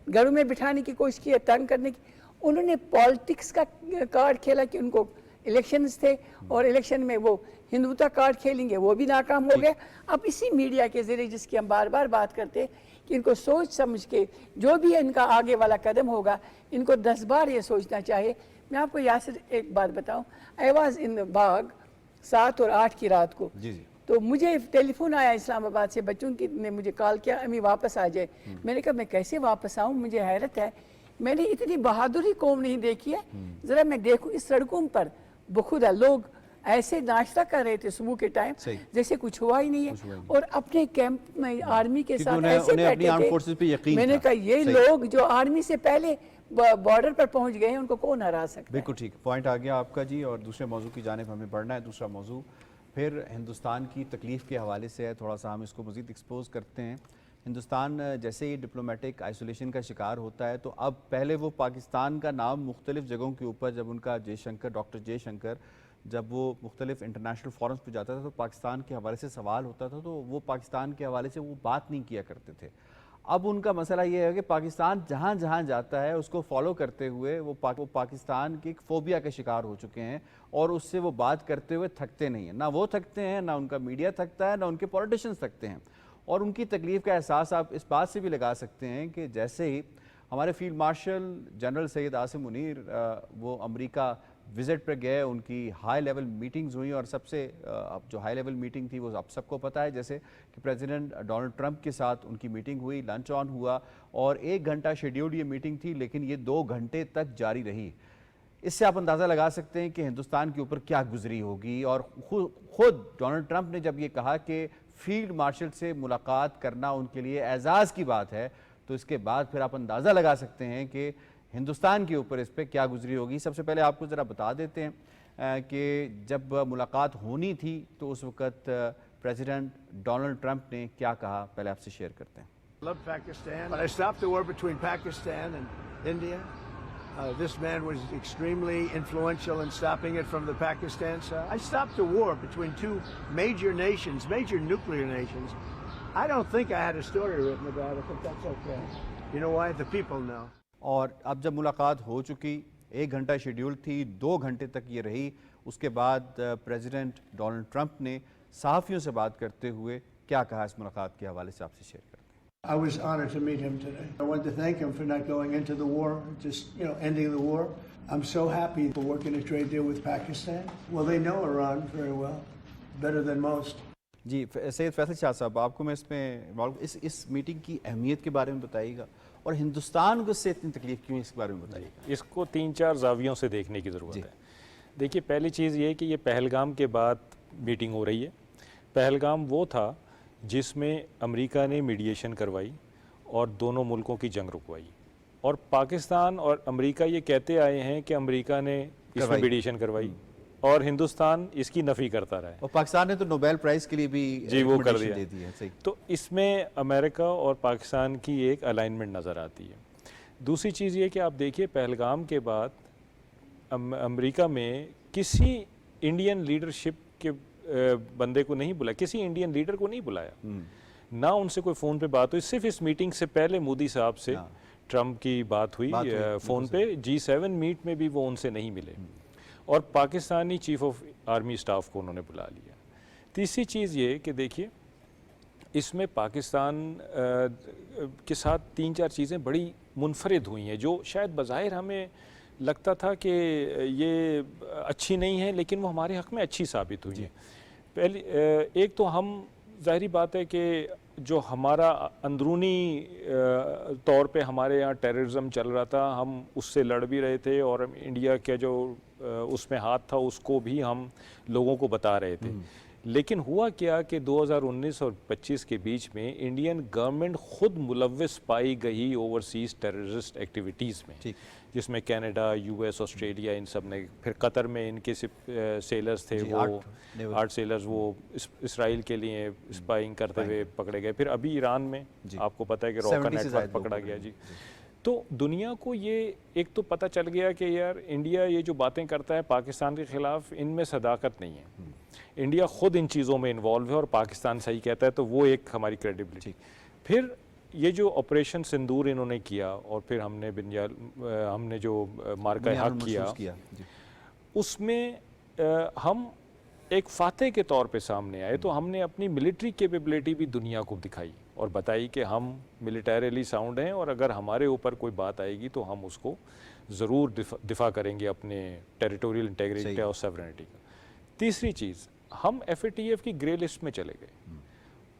घरों में बिठाने की कोशिश की है, तंग करने की। उन्होंने पॉलिटिक्स का कार्ड खेला कि उनको इलेक्शंस थे और इलेक्शन में वो हिंदुत्व कार्ड खेलेंगे, वो भी नाकाम हो गया। अब इसी मीडिया के ज़रिए जिसकी हम बार बार बात करते हैं कि इनको सोच समझ के जो भी इनका आगे वाला कदम होगा, इनको 10 बार ये सोचना चाहिए। मैं आपको यासिर एक बात बताऊं, आई वाज इन बाग 7 और 8 की रात को, तो मुझे टेलीफोन आया इस्लामाबाद से, बच्चों की ने मुझे कॉल किया, अम्मी वापस आ जाए। मैंने कहा मैं कैसे वापस आऊँ, मुझे हैरत है, मैंने इतनी बहादुरी कौम नहीं देखी है। ज़रा मैं देखूँ इस सड़कों पर बखुदा लोग ऐसे नाश्ता कर रहे थे सुबह के टाइम जैसे कुछ हुआ ही नहीं है, और अपने कैंप में आर्मी के साथ ऐसे बैठे थे। मैंने कहा ये लोग जो आर्मी से पहले बॉर्डर पर पहुंच गए हैं, उनको कौन हरा सकता है? बिल्कुल ठीक पॉइंट आ गया आपका जी। और दूसरे मौजू की जानिब हमें बढ़ना है। दूसरा मौजू फिर हिंदुस्तान की तकलीफ़ के हवाले से है, थोड़ा सा हम इसको मज़ीद एक्सपोज करते हैं। हिंदुस्तान जैसे ही डिप्लोमेटिक आइसोलेशन का शिकार होता है, तो अब पहले वो पाकिस्तान का नाम मुख्तलिफ़ जगहों के ऊपर, जब उनका जयशंकर, डॉक्टर जयशंकर जब वो मुख्तलिफ़ इंटरनेशनल फोरम्स पे जाता था तो पाकिस्तान के हवाले से सवाल होता था, तो वो पाकिस्तान के हवाले से वो बात नहीं किया करते थे। अब उनका मसला ये है कि पाकिस्तान जहाँ जहाँ जाता है उसको फॉलो करते हुए वो पाकिस्तान की एक फोबिया के शिकार हो चुके हैं, और उससे वो बात करते हुए थकते नहीं हैं। ना वो थकते हैं, ना उनका मीडिया थकता है, ना उनके पॉलिटिशियंस थकते हैं। और उनकी तकलीफ़ का एहसास आप इस बात से भी लगा सकते हैं कि जैसे ही हमारे field marshal general Syed Asim Munir वो अमेरिका विज़िट पर गए, उनकी हाई लेवल मीटिंग्स हुई, और सबसे अब जो हाई लेवल मीटिंग थी वो आप सबको पता है, जैसे कि प्रेसिडेंट डोनाल्ड ट्रंप के साथ उनकी मीटिंग हुई, लंच ऑन हुआ, और 1 घंटा शेड्यूल्ड ये मीटिंग थी, लेकिन ये 2 घंटे तक जारी रही। इससे आप अंदाज़ा लगा सकते हैं कि हिंदुस्तान के ऊपर क्या गुजरी होगी। और खुद डोनाल्ड ट्रंप ने जब ये कहा कि फील्ड मार्शल से मुलाकात करना उनके लिए एजाज़ की बात है, तो इसके बाद फिर आप अंदाज़ा लगा सकते हैं कि हिंदुस्तान के ऊपर इस पर क्या गुजरी होगी। सबसे पहले आपको ज़रा बता देते हैं कि जब मुलाकात होनी थी तो उस वक़्त प्रेसिडेंट डोनाल्ड ट्रंप ने क्या कहा, पहले आपसे शेयर करते हैं। Love Pakistan, but I stopped the war between Pakistan and India. This man was extremely influential in stopping it from the Pakistan side. I stopped the war between 2 major nations, major nuclear nations. I don't think I had a story written about it, but that's okay. You know why? The people know. और अब जब मुलाकात हो चुकी, 1 घंटा schedule थी, 2 घंटे तक ये रही। उसके बाद प्रेसिडेंट डोनाल्ड ट्रंप ने सहाफ़ियों से बात करते हुए क्या कहा, इस मुलाकात के हवाले से आपसे शेयर करते हैं। I was honored to meet him today. I wanted to thank him for not going into the war, just ending the war. I'm so happy for working a trade deal with Pakistan. Well, they know Iran very well, better than most. जी सैयद फैसल शाह साहब, आपको मैं इसमें इस meeting की अहमियत के बारे में बताइएगा, और हिंदुस्तान को इससे इतनी तकलीफ क्यों, इसके बारे में बताइएगा। इसको 3-4 जावियों से देखने की ज़रूरत है। देखिए, पहली चीज़ ये कि ये पहलगाम के बाद मीटिंग हो रही है। पहलगाम वो था जिसमें अमेरिका ने मीडिएशन करवाई और दोनों मुल्कों की जंग रुकवाई। اور پاکستان اور امریکہ یہ کہتے آئے ہیں کہ امریکہ نے اس میں میڈیشن کروائی اور ہندوستان اس کی نفی کرتا رہا ہے. اور پاکستان نے تو نوبیل پرائز کے لیے بھی جی وہ کر recommendation دیا دے دی ہے. صحیح. تو اس میں امریکہ اور پاکستان کی ایک الائنمنٹ نظر آتی ہے. دوسری چیز یہ کہ آپ دیکھیے پہلگام کے بعد امریکہ میں کسی انڈین لیڈرشپ کے بندے کو نہیں بلایا, کسی انڈین لیڈر کو نہیں بلایا, نہ ان سے کوئی فون پہ بات ہوئی. صرف اس میٹنگ سے پہلے مودی صاحب سے ٹرمپ کی بات ہوئی فون پہ, G7 میٹ میں بھی وہ ان سے نہیں ملے, اور Pakistani chief of army staff کو انہوں نے بلا لیا. تیسری چیز یہ کہ دیکھیے اس میں پاکستان کے ساتھ 3-4 چیزیں بڑی منفرد ہوئی ہیں جو شاید بظاہر ہمیں لگتا تھا کہ یہ اچھی نہیں ہے, لیکن وہ ہمارے حق میں اچھی ثابت ہوئی ہیں. پہلی ایک تو ہم ظاہری بات ہے کہ جو ہمارا اندرونی طور پہ ہمارے یہاں ٹیررزم چل رہا تھا, ہم اس سے لڑ بھی رہے تھے, اور انڈیا کا جو اس میں ہاتھ تھا اس کو بھی ہم لوگوں کو بتا رہے تھے. لیکن ہوا کیا کہ 2019 اور 25 کے بیچ میں انڈین گورنمنٹ خود ملوث پائی گئی اوورسیز ٹیررسٹ ایکٹیویٹیز میں, جس میں کینیڈا, US, آسٹریلیا, ان سب نے, پھر قطر میں ان کے سیلرز تھے وہ 8 سیلرز وہ اسرائیل کے لیے اسپائنگ کرتے ہوئے پکڑے گئے. پھر ابھی ایران میں آپ کو پتہ ہے کہ روکا نیٹ ورک پکڑا گیا. جی تو دنیا کو یہ ایک تو پتہ چل گیا کہ یار انڈیا یہ جو باتیں کرتا ہے پاکستان کے خلاف, ان میں صداقت نہیں ہے. انڈیا خود ان چیزوں میں انوالو ہے اور پاکستان صحیح کہتا ہے, تو وہ ایک ہماری کریڈیبلٹی. پھر یہ جو آپریشن سندور انہوں نے کیا, اور پھر ہم نے جو مارکہ حق کیا, اس میں ہم ایک فاتح کے طور پہ سامنے آئے. تو ہم نے اپنی ملٹری کیپیبلٹی بھی دنیا کو دکھائی اور بتائی کہ ہم ملیٹریلی ساؤنڈ ہیں, اور اگر ہمارے اوپر کوئی بات آئے گی تو ہم اس کو ضرور دفاع کریں گے اپنے ٹیریٹوریل انٹیگریٹی اور سیورنٹی کا. تیسری چیز, ہم FATF کی گرے لسٹ میں چلے گئے,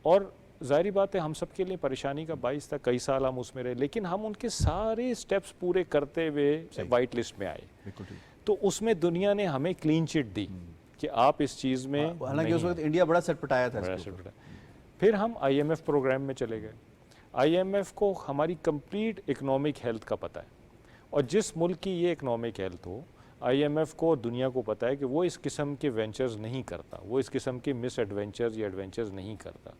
اور ظاہری بات ہے ہم سب کے لیے پریشانی کا باعث تھا, کئی سال ہم اس میں رہے, لیکن ہم ان کے سارے سٹیپس پورے کرتے ہوئے وائٹ لسٹ میں آئے. تو اس میں دنیا نے ہمیں کلین چٹ دی کہ آپ اس چیز میں, حالانکہ اس وقت انڈیا بڑا سٹپٹایا تھا. پھر ہم IMF پروگرام میں چلے گئے. IMF کو ہماری کمپلیٹ اکنامک ہیلتھ کا پتہ ہے, اور جس ملک کی یہ اکنامک ہیلتھ ہو, IMF کو اور دنیا کو پتہ ہے کہ وہ اس قسم کے وینچرز نہیں کرتا, وہ اس قسم کے مس ایڈونچرز یا ایڈونچرز نہیں کرتا.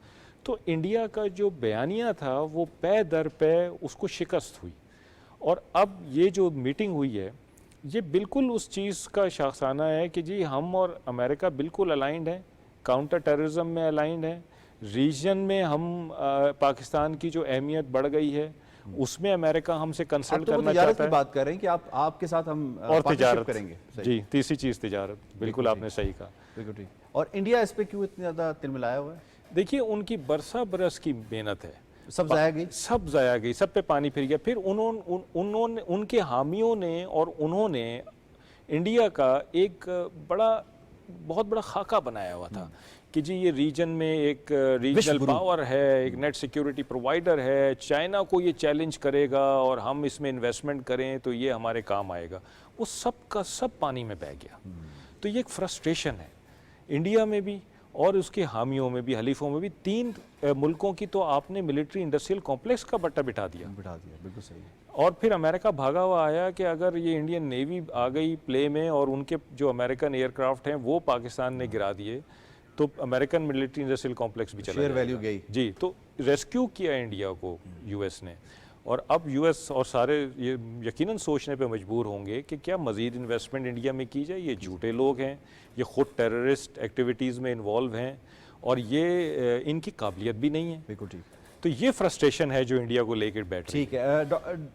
تو انڈیا کا جو بیانیہ تھا وہ پے در پے اس کو شکست ہوئی. اور اب یہ جو میٹنگ ہوئی ہے یہ بالکل اس چیز کا شاخسانہ ہے کہ جی ہم اور امریکہ بالکل الائنڈ ہیں, کاؤنٹر ٹیررزم میں الائنڈ ہیں, ریجن میں ہم پاکستان کی جو اہمیت بڑھ گئی ہے اس میں امریکہ ہم سے کنسلٹ کرنا چاہتا ہے. بات کر رہے ہیں کہ آپ کے ساتھ ہم اور تجارت کریں گے. جی تیسری چیز تجارت, بالکل آپ نے صحیح کہا. بالکل ٹھیک. اور انڈیا اس پہ کیوں اتنا زیادہ تل ملایا ہوا ہے؟ دیکھیے ان کی برسہ برس کی محنت ہے, سب ضائع گئی, سب ضائع گئی, سب پہ پانی پھر گیا. پھر انہوں نے, ان کے حامیوں نے اور انہوں نے انڈیا کا ایک بہت بڑا خاکہ بنایا ہوا تھا کہ جی یہ ریجن میں ایک ریجنل پاور ہے, ایک نیٹ سیکیورٹی پرووائڈر ہے, چائنا کو یہ چیلنج کرے گا اور ہم اس میں انویسٹمنٹ کریں تو یہ ہمارے کام آئے گا. وہ سب کا سب پانی میں بہہ گیا. تو یہ ایک فرسٹریشن ہے انڈیا میں بھی اور اس کے حامیوں میں بھی, حلیفوں میں بھی. 3 ملکوں کی تو آپ نے ملٹری انڈسٹریل کمپلیکس کا بٹا بٹھا دیا. بالکل صحیح. اور پھر امریکہ بھاگا ہوا آیا کہ اگر یہ انڈین نیوی آ گئی پلے میں اور ان کے جو امریکن ایئر کرافٹ ہیں وہ پاکستان نے گرا دیے تو امریکن ملٹری انڈسٹریل کمپلیکس بھی چلا شیئر ویلیو گئی. جی تو ریسکیو کیا انڈیا کو US نے, اور اب US اور سارے یہ یقیناً سوچنے پہ مجبور ہوں گے کہ کیا مزید انویسٹمنٹ انڈیا میں کی جائے. یہ جھوٹے لوگ ہیں, یہ خود ٹیررسٹ ایکٹیویٹیز میں انوالو ہیں, اور یہ ان کی قابلیت بھی نہیں ہے. بالکل ٹھیک. تو یہ فرسٹریشن ہے جو انڈیا کو لے کے بیٹھ رہی ہے. ٹھیک ہے.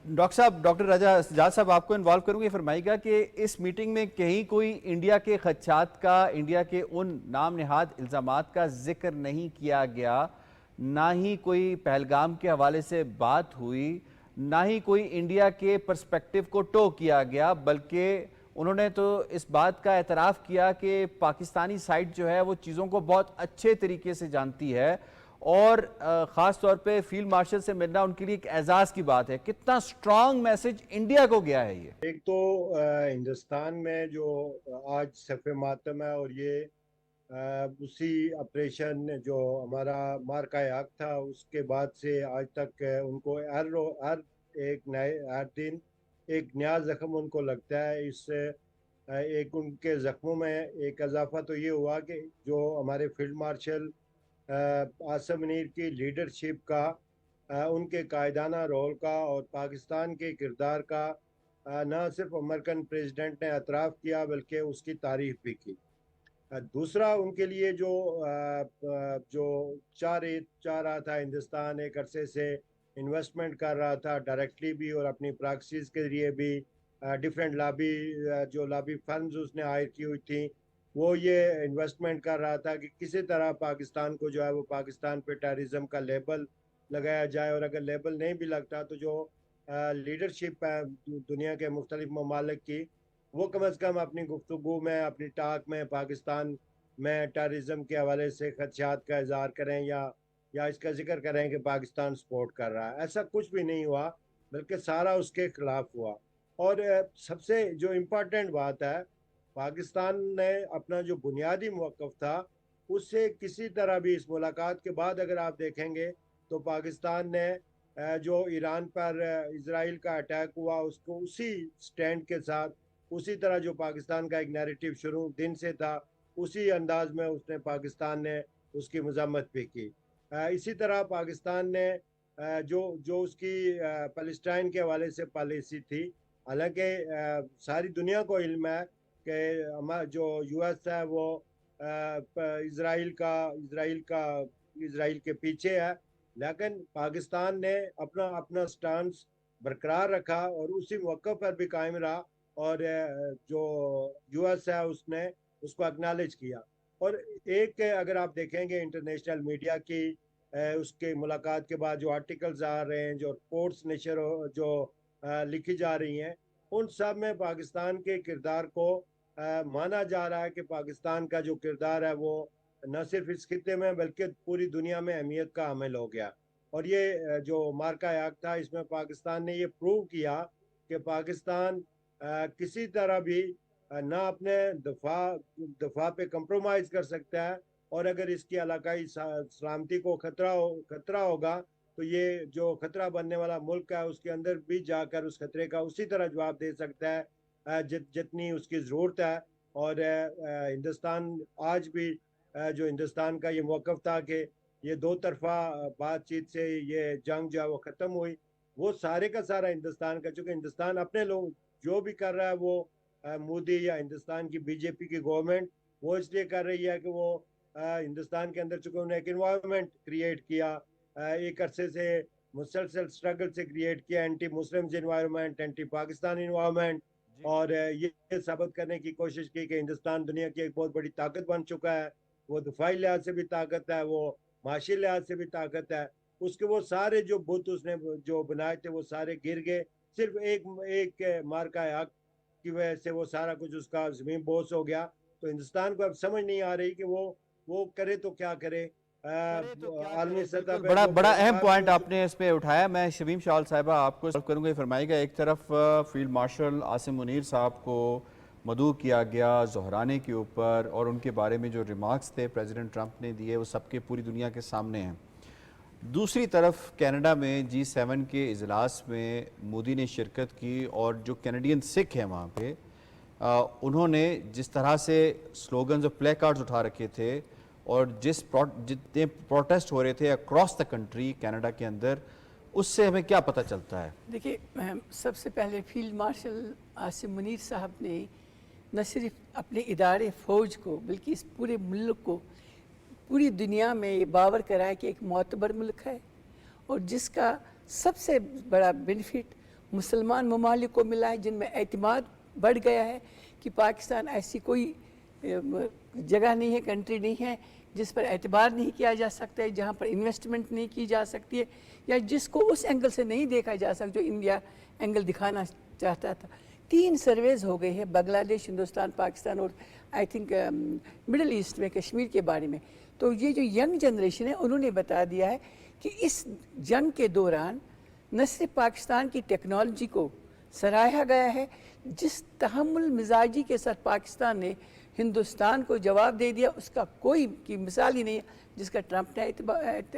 ڈاکٹر صاحب, ڈاکٹر راجہ سجاد صاحب آپ کو انوالو کروں گے. فرمائیے گا کہ اس میٹنگ میں کہیں کوئی انڈیا کے خدشات کا, انڈیا کے ان نام نہاد الزامات کا ذکر نہیں کیا گیا, نہ ہی کوئی پہلگام کے حوالے سے بات ہوئی, نہ ہی کوئی انڈیا کے پرسپیکٹیو کو ٹو کیا گیا, بلکہ انہوں نے تو اس بات کا اعتراف کیا کہ پاکستانی سائٹ جو ہے وہ چیزوں کو بہت اچھے طریقے سے جانتی ہے, اور خاص طور پہ فیلڈ مارشل سے ملنا ان کے لیے ایک اعزاز کی بات ہے. کتنا سٹرانگ میسج انڈیا کو گیا ہے یہ؟ ایک تو ہندوستان میں جو آج صف ماتم ہے, اور یہ اسی آپریشن جو ہمارا مارکہ حق تھا اس کے بعد سے آج تک ان کو ہر हर दिन एक नया ज़ख्म उनको लगता है। इससे एक उनके ज़ख्मों में एक इजाफा तो ये हुआ कि जो हमारे फील्ड मार्शल आसिम मुनीर की लीडरशिप का, उनके कायदाना रोल का और पाकिस्तान के किरदार का न सिर्फ अमेरिकन प्रेसिडेंट ने एतराफ़ किया बल्कि उसकी तारीफ़ भी की। दूसरा उनके लिए जो चाह रहा था, हिंदुस्तान एक अरसे से इन्वेस्टमेंट कर रहा था डायरेक्टली भी और अपनी प्रैक्टिस के लिए भी, डिफरेंट लॉबी फर्म्स उसने हायर की हुई थी, वो ये इन्वेस्टमेंट कर रहा था कि किसी तरह पाकिस्तान को जो है वो पाकिस्तान पे टेररिज्म का लेबल लगाया जाए, और अगर लेबल नहीं भी लगता तो जो लीडरशिप है दुनिया के मुख्तलिफ ममालिक की, वो कम अज़ कम अपनी गुफ्तगू में, अपनी टाक में पाकिस्तान में टेररिज्म के हवाले से खदशात का इज़हार करें या इसका जिक्र करें कि पाकिस्तान सपोर्ट कर रहा है। ऐसा कुछ भी नहीं हुआ, बल्कि सारा उसके खिलाफ हुआ। और सबसे जो इम्पोर्टेंट बात है, पाकिस्तान ने अपना जो बुनियादी मौक़िफ़ था उससे किसी तरह भी, इस मुलाकात के बाद अगर आप देखेंगे तो पाकिस्तान ने जो ईरान पर इजराइल का अटैक हुआ उसको उसी स्टैंड के साथ, उसी तरह जो पाकिस्तान का एक नैरेटिव शुरू दिन से था उसी अंदाज में उसने पाकिस्तान ने उसकी मज़म्मत भी की। इसी तरह पाकिस्तान ने जो उसकी फ़लस्तीन के हवाले से पॉलिसी थी, हालांकि सारी दुनिया को इल्म है कि जो यूएस है वो इजराइल के पीछे है, लेकिन पाकिस्तान ने अपना स्टांस बरकरार रखा और उसी मौके पर भी कायम रहा, और जो यूएस है उसने उसको एक्नॉलेज किया। और एक अगर आप देखेंगे इंटरनेशनल मीडिया की उसके मुलाकात के बाद जो आर्टिकल्स आ रहे हैं, जो रिपोर्ट्स नशर जो लिखी जा रही हैं, उन सब में पाकिस्तान के किरदार को माना जा रहा है कि पाकिस्तान का जो किरदार है वो न सिर्फ इस खित्ते में बल्कि पूरी दुनिया में अहमियत का हामिल हो गया। और ये जो मार्का याक था, इसमें पाकिस्तान ने ये प्रूव किया कि पाकिस्तान किसी तरह भी ना अपने दफा पे कंप्रोमाइज़ कर सकता है, और अगर इसकी इलाकाई सलामती को खतरा होगा तो ये जो खतरा बनने वाला मुल्क है उसके अंदर भी जाकर उस खतरे का उसी तरह जवाब दे सकता है जितनी उसकी ज़रूरत है। और हिंदुस्तान आज भी जो हिंदुस्तान का ये मौक़िफ़ था कि ये दो तरफ़ा बातचीत से ये जंग जो है वो ख़त्म हुई, वो सारे का सारा हिंदुस्तान का, चूँकि हिंदुस्तान अपने लोग जो भी कर रहा है वो मोदी या हिंदुस्तान की बीजेपी की गवर्नमेंट वो इसलिए कर रही है कि वो हिंदुस्तान के अंदर चूँकि उन्हें एक इन्वायरमेंट क्रिएट किया, एक अरसे से मुसलसल स्ट्रगल से क्रिएट किया, anti Muslims environment, anti Pakistan environment, और ये साबित करने की कोशिश की कि हिंदुस्तान दुनिया की एक बहुत बड़ी ताकत बन चुका है, वो दफाई लिहाज से भी ताकत है, वो माशी लिहाज से भी ताकत है। उसके वो सारे जो बुत उसने जो बनाए थे वो सारे गिर गए, सिर्फ एक मार्का हक की वजह से वो सारा कुछ उसका ज़मीन बोस हो गया। तो हिंदुस्तान को अब समझ नहीं आ रही कि वो करे तो क्या करे। आलमी सतह पे बड़ा अहम पॉइंट आपने इस पे उठाया। मैं शमीम शाल साहिबा आपको सवाल करूंगा, फरमाइएगा। एक तरफ फील्ड मार्शल आसिम मुनीर साहब को मदऊ किया गया ज़हराने के ऊपर, और उनके बारे में जो रिमार्क्स थे प्रेसिडेंट ट्रंप ने दिए वो सबके पूरी दुनिया के सामने हैं। दूसरी तरफ कनाडा में G7 के इजलास में मोदी ने शिरकत की, और जो कैनेडियन सिख हैं वहाँ पे उन्होंने जिस तरह से स्लोगन्स और प्ले कार्ड्स उठा रखे थे, और जितने प्रोटेस्ट हो रहे थे अक्रॉस द कंट्री कनाडा के अंदर, उससे हमें क्या पता चलता है? देखिए, सबसे पहले फील्ड मार्शल आसिम मुनीर साहब ने न सिर्फ अपने इदारे फ़ौज को बल्कि इस पूरे मुल्क को, पूरी दुनिया में ये बावर कराया कि एक मोतबर मुल्क है, और जिसका सबसे बड़ा बेनिफिट मुसलमान ममालिक को मिला है, जिनमें एतमाद बढ़ गया है कि पाकिस्तान ऐसी कोई जगह नहीं है, कंट्री नहीं है जिस पर एतबार नहीं किया जा सकता है, जहाँ पर इन्वेस्टमेंट नहीं की जा सकती है, या जिसको उस एंगल से नहीं देखा जा सकता जो इंडिया एंगल दिखाना चाहता था। 3 सर्वेज हो गए हैं, बांग्लादेश, हिंदुस्तान, पाकिस्तान, और आई थिंक मिडल ईस्ट में कश्मीर के बारे में। तो ये जो यंग जनरेशन है उन्होंने बता दिया है कि इस जंग के दौरान न सिर्फ पाकिस्तान की टेक्नोलॉजी को सराहा गया है, जिस तहम्मुल मिजाजी के साथ पाकिस्तान ने हिंदुस्तान को जवाब दे दिया, उसका कोई की मिसाल ही नहीं है जिसका ट्रंप ने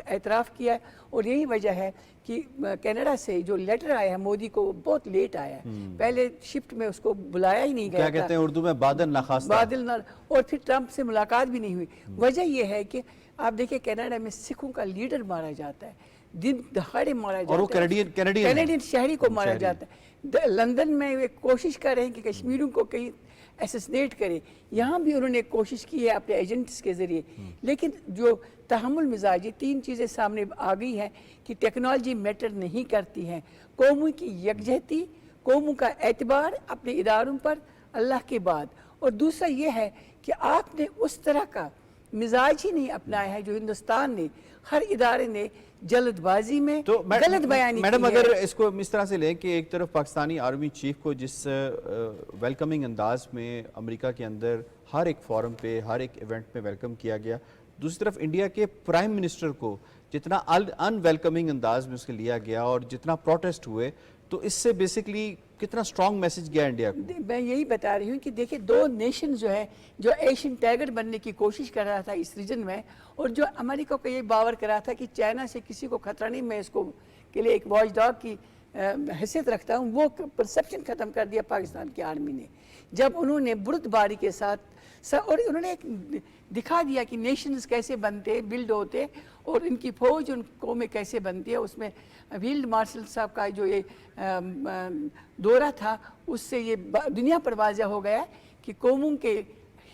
एतराफ़ किया है। और यही वजह है कि कनाडा से जो लेटर आया है मोदी को बहुत लेट आया है, पहले शिफ्ट में उसको बुलाया ही नहीं गया क्या कहते हैं उर्दू में, बादल नाखास्ता, बादल ना, और फिर ट्रंप से मुलाकात भी नहीं हुई। वजह यह है कि आप देखिए कनाडा में सिखों का लीडर मारा जाता है, दिन दहाड़े मारा जाता है, और वो कैनेडियन शहरी को मारा जाता है। लंदन में वे कोशिश कर रहे हैं कि कश्मीरियों को कहीं एसेसिनेट करे, यहाँ भी उन्होंने कोशिश की है अपने एजेंट्स के ज़रिए। लेकिन जो तहमुल मिजाजी 3 चीज़ें सामने आ गई हैं कि टेक्नोलॉजी मैटर नहीं करती है, कौमों की यकजहती, कौमों का एतबार अपने इदारों पर अल्लाह के बाद, और दूसरा ये है कि आपने उस तरह का मिजाज ही नहीं अपनाया है जो हिंदुस्तान ने, हर इदारे ने जल्दबाजी में तो गलत बयानी मैडम, की है। अगर इसको इस तरह से लें कि एक तरफ पाकिस्तानी आर्मी चीफ को जिस वेलकमिंग अंदाज में अमेरिका के अंदर हर एक फोरम पे, हर एक इवेंट में वेलकम किया गया, दूसरी तरफ इंडिया के प्राइम मिनिस्टर को जितना अनवेलकमिंग अंदाज में उसके लिया गया और जितना प्रोटेस्ट हुए, तो इससे बेसिकली कितना स्ट्रॉन्ग मैसेज गया इंडिया को? मैं यही बता रही हूँ कि देखिए 2 नेशन जो है जो एशियन टाइगर बनने की कोशिश कर रहा था इस रीजन में, और जो अमेरिका को ये बावर कर रहा था कि चाइना से किसी को खतरा नहीं, मैं इसको के लिए एक वॉच डॉग की हैसियत रखता हूँ, वो परसेप्शन ख़त्म कर दिया पाकिस्तान की आर्मी ने जब उन्होंने बुर्दबारी के साथ और उन्होंने एक दिखा दिया कि नेशंस कैसे बनते, बिल्ड होते, और इनकी फ़ौज उन कौमें कैसे बनती है। उसमें फील्ड मार्शल साहब का जो ये दौरा था, उससे ये दुनिया पर वाज़ह हो गया कि कौमों के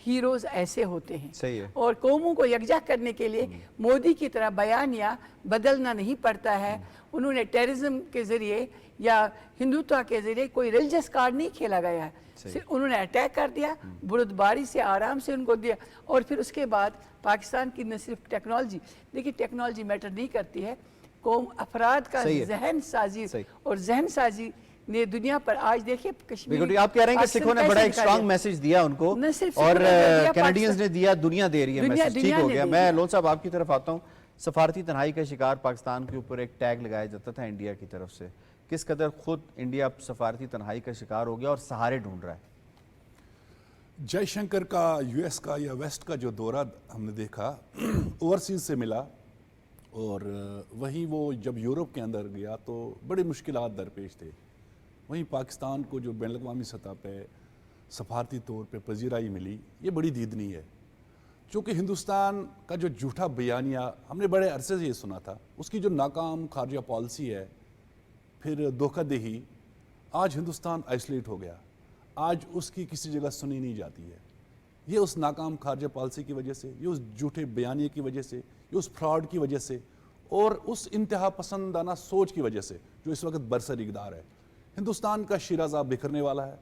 हीरोज़ ऐसे होते हैं। सही है। और कौमों को यकजा करने के लिए मोदी की तरह बयानिया बदलना नहीं पड़ता है। उन्होंने टेररिज्म के ज़रिए या हिंदुत्व के ज़रिए कोई रिलीजियस कार्ड नहीं खेला गया है, सिर्फ उन्होंने अटैक कर दिया, बुर्दबारी से आराम से उनको दिया। और फिर उसके बाद पाकिस्तान की न सिर्फ टेक्नोलॉजी, देखिए टेक्नोलॉजी मैटर नहीं करती है, कौम अफराद का जहन साजी, और जहन साजी ने दुनिया पर आज देखिए कश्मीर, आप कह रहे हैं कि सिखों ने बड़ा एक स्ट्रांग मैसेज दिया उनको और कैनेडियंस ने दिया, दुनिया दे रही है मैसेज। ठीक हो गया। मैं लोन साहब आपकी तरफ आता हूँ। सफारती तन्हाई का शिकार पाकिस्तान के ऊपर एक टैग लगाया जाता था इंडिया की तरफ से, किस कदर खुद इंडिया सफारती तन्हाई का शिकार हो गया और सहारे ढूंढ रहा है? जयशंकर का यूएस का या वेस्ट का जो दौरा हमने देखा, ओवरसीज से मिला, और वहीं वो जब यूरोप के अंदर गया तो बड़ी मुश्किलात दरपेश थे। वहीं पाकिस्तान को जो बैन अवी सतह पे सफारती तौर पे पजीराई मिली, ये बड़ी दीदनी है। चूँकि हिंदुस्तान का जो झूठा बयानिया हमने बड़े अरसे से ये सुना था, उसकी जो नाकाम खारजा पॉलिसी है, फिर धोखादही, आज हिंदुस्तान आइसोलेट हो गया। आज उसकी किसी जगह सुनी नहीं जाती है। ये उस नाकाम खारजा पॉलिसी की वजह से, ये उस झूठे बयानिए की वजह से, ये उस फ्रॉड की वजह से, और उस इंतहा पसंदाना सोच की वजह से जो इस वक्त बरसर इक़दार है। हिंदुस्तान का शिराज़ा बिखरने वाला है।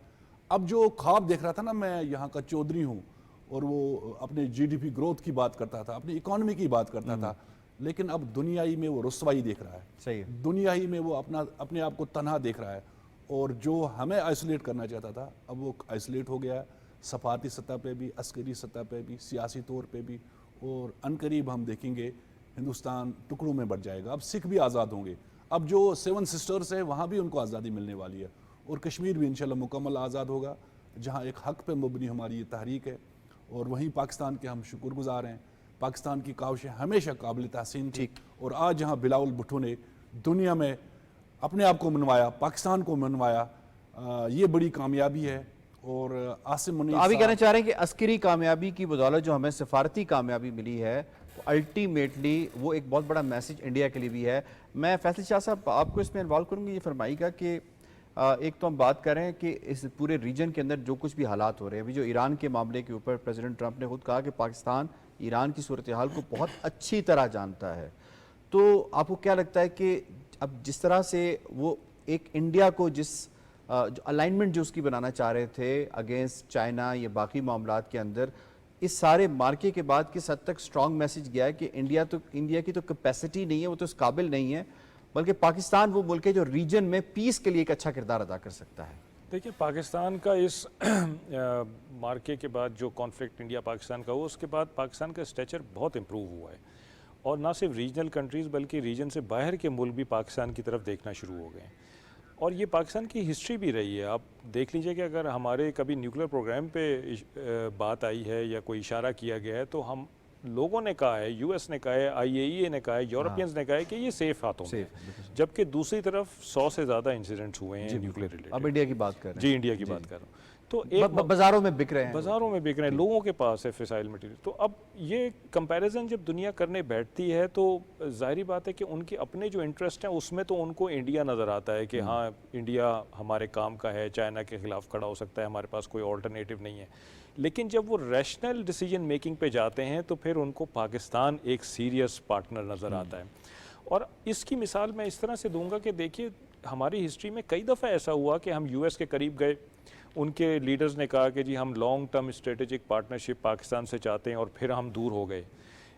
अब जो ख्वाब देख रहा था ना, मैं यहाँ का चौधरी हूँ, और वो अपने जीडीपी ग्रोथ की बात करता था, अपनी इकॉनमी की बात करता था, लेकिन अब दुनियाई में वो रुसवाई देख रहा है। सही है। दुनियाई में वो अपने आप को तन्हा देख रहा है, और जो हमें आइसोलेट करना चाहता था अब वो आइसोलेट हो गया है, सफारती सतह पे भी, अस्करी सतह पे भी, सियासी तौर पे भी। और अनकरीब हम देखेंगे हिंदुस्तान टुकड़ों में बढ़ जाएगा। अब सिख भी आज़ाद होंगे, अब जो 7 सिस्टर्स है वहाँ भी उनको आज़ादी मिलने वाली है, और कश्मीर भी इंशाल्लाह मुकम्मल आज़ाद होगा, जहाँ एक हक़ पे मुबनी हमारी ये तहरीक है। और वहीं पाकिस्तान के हम शुक्रगुजार हैं। पाकिस्तान की काविशें हमेशा काबिल तहसीन थी, और आज जहाँ बिलावल भुट्टो ने दुनिया में अपने आप को मनवाया, पाकिस्तान को मनवाया, ये बड़ी कामयाबी है। और आसिम मुनीर अभी कहना चाह रहे हैं कि अस्करी कामयाबी की बदौलत जो हमें सफारती कामयाबी मिली है, तो अल्टीमेटली वो एक बहुत बड़ा मैसेज इंडिया के लिए भी है। मैं फैसल शाह साहब आपको इसमें इन्वॉल्व करूँगी। ये फरमाइएगा कि एक तो हम बात कर रहे हैं कि इस पूरे रीजन के अंदर जो कुछ भी हालात हो रहे हैं, अभी जो ईरान के मामले के ऊपर प्रेसिडेंट ट्रंप ने खुद कहा कि पाकिस्तान ईरान की सूरत हाल को बहुत अच्छी तरह जानता है, तो आपको क्या लगता है कि अब जिस तरह से वो एक इंडिया को जिस जो अलाइनमेंट जो उसकी बनाना चाह रहे थे अगेंस्ट चाइना या बाकी मामलात के अंदर, इस सारे मार्के के बाद किस हद तक स्ट्रॉन्ग मैसेज गया है कि इंडिया की तो कैपेसिटी नहीं है, वो तो इस काबिल नहीं है, बल्कि पाकिस्तान वो मुल्क है जो रीजन में पीस के लिए एक अच्छा किरदार अदा कर सकता है। देखिए, पाकिस्तान का इस मार्के के बाद जो कॉन्फ्लिक्ट इंडिया पाकिस्तान का हुआ, उसके बाद पाकिस्तान का स्टेचर बहुत इम्प्रूव हुआ है, और ना सिर्फ रीजनल कंट्रीज़ बल्कि रीजन से बाहर के मुल्क भी पाकिस्तान की तरफ देखना शुरू हो गए हैं। اور یہ پاکستان کی ہسٹری بھی رہی ہے. آپ دیکھ لیجئے کہ اگر ہمارے کبھی نیوکلیر پروگرام پہ بات آئی ہے یا کوئی اشارہ کیا گیا ہے تو ہم لوگوں نے کہا ہے, یو ایس نے کہا ہے, IAEA نے کہا ہے, یورپینز نے کہا ہے کہ یہ سیف ہاتھوں میں ہے, جبکہ دوسری طرف 100 سے زیادہ انسیڈنٹس ہوئے ہیں نیوکلیر ریلیٹڈ. اب انڈیا کی بات کر رہے ہیں. جی, انڈیا کی بات کر رہا ہوں. تو ایک بازاروں میں بک رہے ہیں, بازاروں میں بک رہے ہیں, لوگوں کے پاس ہے فسائل مٹیریل. تو اب یہ کمپیریزن جب دنیا کرنے بیٹھتی ہے تو ظاہری بات ہے کہ ان کے اپنے جو انٹرسٹ ہیں اس میں تو ان کو انڈیا نظر آتا ہے کہ ہاں انڈیا ہمارے کام کا ہے, چائنا کے خلاف کھڑا ہو سکتا ہے, ہمارے پاس کوئی آلٹرنیٹو نہیں ہے. لیکن جب وہ ریشنل ڈیسیجن میکنگ پہ جاتے ہیں تو پھر ان کو پاکستان ایک سیریس پارٹنر نظر آتا ہے. اور اس کی مثال میں اس طرح سے دوں گا کہ دیکھیے ہماری ہسٹری میں کئی دفعہ ایسا ہوا کہ ہم US کے قریب گئے, ان کے لیڈرز نے کہا کہ جی ہم long term strategic partnership Pakistan سے چاہتے ہیں, اور پھر ہم دور ہو گئے.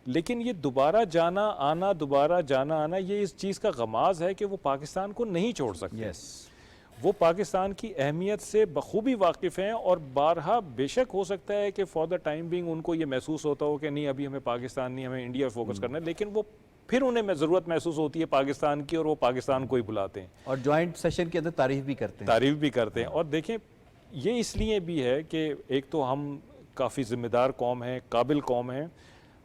لیکن یہ دوبارہ جانا آنا یہ اس چیز کا غماز ہے کہ وہ پاکستان کو نہیں چھوڑ سکتے. وہ پاکستان کی اہمیت سے بخوبی واقف ہیں, اور بارہا بے شک ہو سکتا ہے کہ for the time being in کو یہ محسوس ہوتا ہو کہ نہیں ابھی ہمیں پاکستان نہیں, ہمیں انڈیا فوکس کرنا ہے, لیکن وہ پھر انہیں ضرورت محسوس ہوتی ہے پاکستان کی اور وہ پاکستان کو ہی بلاتے ہیں اور جوائنٹ سیشن کے اندر تعریف بھی کرتے ہیں. اور دیکھیں یہ اس لیے بھی ہے کہ ایک تو ہم کافی ذمہ دار قوم ہیں, قابل قوم ہیں.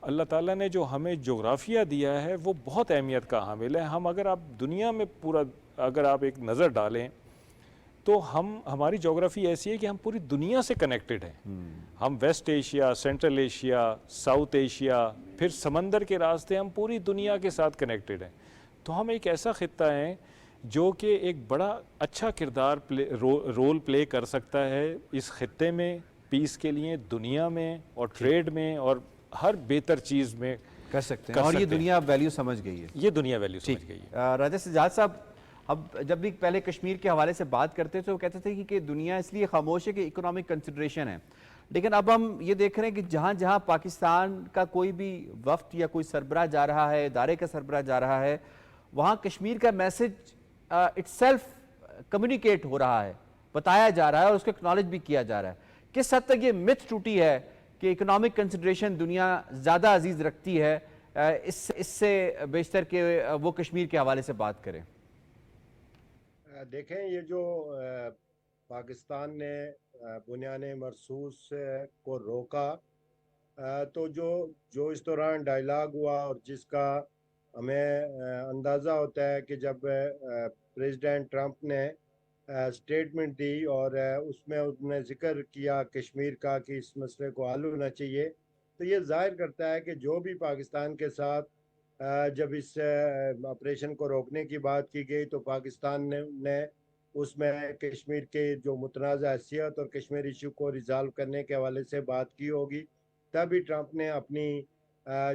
اللہ تعالیٰ نے جو ہمیں جغرافیہ دیا ہے وہ بہت اہمیت کا حامل ہے. ہم اگر آپ دنیا میں اگر آپ ایک نظر ڈالیں تو ہماری جغرافی ایسی ہے کہ ہم پوری دنیا سے کنیکٹڈ ہیں. ہم West Asia, Central Asia, South Asia, پھر سمندر کے راستے ہم پوری دنیا کے ساتھ کنیکٹڈ ہیں. تو ہم ایک ایسا خطہ ہیں جو کہ ایک بڑا اچھا کردار رول پلے کر سکتا ہے اس خطے میں, پیس کے لیے, دنیا میں, اور ٹریڈ میں, اور ہر بہتر چیز میں کر سکتے ہیں. اور یہ دنیا ویلیو سمجھ گئی ہے. یہ دنیا ویلیو سمجھ گئی ہے. راجہ سجاد صاحب, اب جب بھی پہلے کشمیر کے حوالے سے بات کرتے تھے وہ کہتے تھے کہ دنیا اس لیے خاموش ہے کہ اکنامک کنسیڈریشن ہے, لیکن اب ہم یہ دیکھ رہے ہیں کہ جہاں جہاں پاکستان کا کوئی بھی وفد یا کوئی سربراہ جا رہا ہے, ادارے کا سربراہ جا رہا ہے, وہاں کشمیر کا میسج اٹس سیلف کمیونیکیٹ ہو رہا ہے, بتایا جا رہا ہے اور اس کو اکنالج بھی کیا جا رہا ہے. کس حد تک یہ مت ٹوٹی ہے کہ اکنامک کنسیڈریشن دنیا زیادہ عزیز رکھتی ہے اس سے بیشتر کہ وہ کشمیر کے حوالے سے بات کریں؟ دیکھیں یہ جو پاکستان نے بنیان مرصوص کو روکا, تو جو اس دوران ڈائیلاگ ہوا اور جس کا ہمیں اندازہ ہوتا ہے کہ جب پریزیڈنٹ ٹرمپ نے سٹیٹمنٹ دی اور اس میں انہوں نے ذکر کیا کشمیر کا کہ اس مسئلے کو حل ہونا چاہیے, تو یہ ظاہر کرتا ہے کہ جو بھی پاکستان کے ساتھ جب اس آپریشن کو روکنے کی بات کی گئی تو پاکستان نے اس میں کشمیر کے جو متنازع حیثیت اور کشمیر ایشو کو ریزالو کرنے کے حوالے سے بات کی ہوگی. تبھی ٹرمپ نے اپنی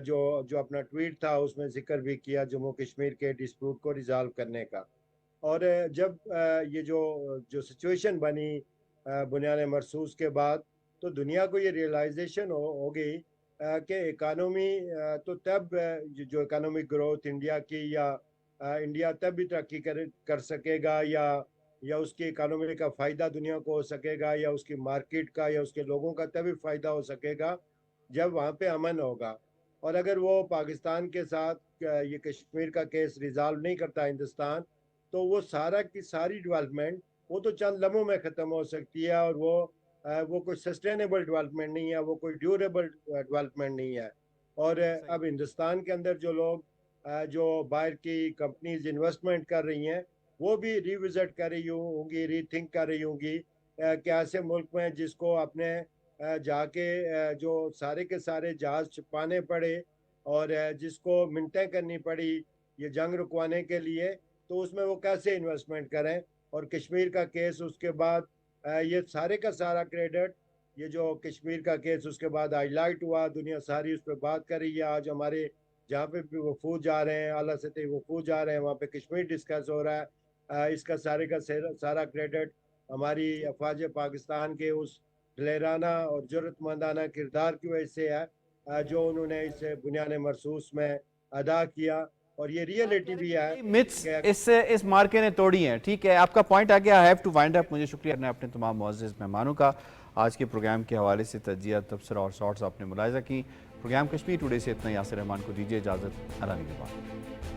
جو اپنا ٹویٹ تھا اس میں ذکر بھی کیا جموں کشمیر کے ڈسپیوٹ کو ریزالو کرنے کا. اور جب یہ جو سچویشن بنی بنیان مرصوص کے بعد, تو دنیا کو یہ ریئلائزیشن ہو گئی کہ اکانومی تو تب جو اکانومک گروتھ انڈیا کی یا انڈیا تب بھی ترقی کر سکے گا یا اس کی اکانومی کا فائدہ دنیا کو ہو سکے گا, یا اس کی مارکیٹ کا یا اس کے لوگوں کا تبھی فائدہ ہو سکے گا جب وہاں پہ امن ہوگا. اور اگر وہ پاکستان کے ساتھ یہ کشمیر کا کیس ریزالو نہیں کرتا ہندوستان, تو وہ کی ساری ڈیولپمنٹ وہ تو چند لمحوں میں ختم ہو سکتی ہے, اور وہ کوئی سسٹینیبل ڈیولپمنٹ نہیں ہے, وہ کوئی ڈیوریبل ڈیولپمنٹ نہیں ہے. اور اب ہندوستان کے اندر جو لوگ جو باہر کی کمپنیز انویسٹمنٹ کر رہی ہیں وہ بھی ری وزٹ کر رہی ہوں گی, ری تھنک کر رہی ہوں گی کہ ایسے ملک میں جس کو اپنے جا کے جو سارے کے سارے جہاز چھپانے پڑے اور جس کو منٹیں کرنی پڑی یہ جنگ رکوانے کے لیے, تو اس میں وہ کیسے انویسٹمنٹ کریں. اور کشمیر کا کیس اس کے بعد یہ سارے کا سارا کریڈٹ, یہ جو کشمیر کا کیس اس کے بعد ہائی لائٹ ہوا, دنیا ساری اس پہ بات کر رہی ہے. آج ہمارے جہاں پہ بھی وفود جا رہے ہیں, اعلیٰ سطحی وفود جا رہے ہیں, وہاں پہ کشمیر ڈسکس ہو رہا ہے. اس کا سارے کا سارا کریڈٹ ہماری افواج پاکستان کے اس دلیرانہ اور جرأت مندانہ کردار کی وجہ سے ہے جو انہوں نے اس بنیان مرصوص میں ادا کیا. اور یہ ریئلٹی بھی ہے, متس اس مارکے نے توڑی ہیں. ٹھیک ہے, آپ کا پوائنٹ آ گیا. I have to wind up. مجھے شکریہ کرنا اپنے تمام معزز مہمانوں کا. آج کے پروگرام کے حوالے سے تجزیہ, تبصرہ اور شارٹس آپ نے ملاحظہ کی. پروگرام کشمیر ٹوڈے سے اتنا. یاسر رحمان کو دیجیے اجازت. اللہ نگہبان.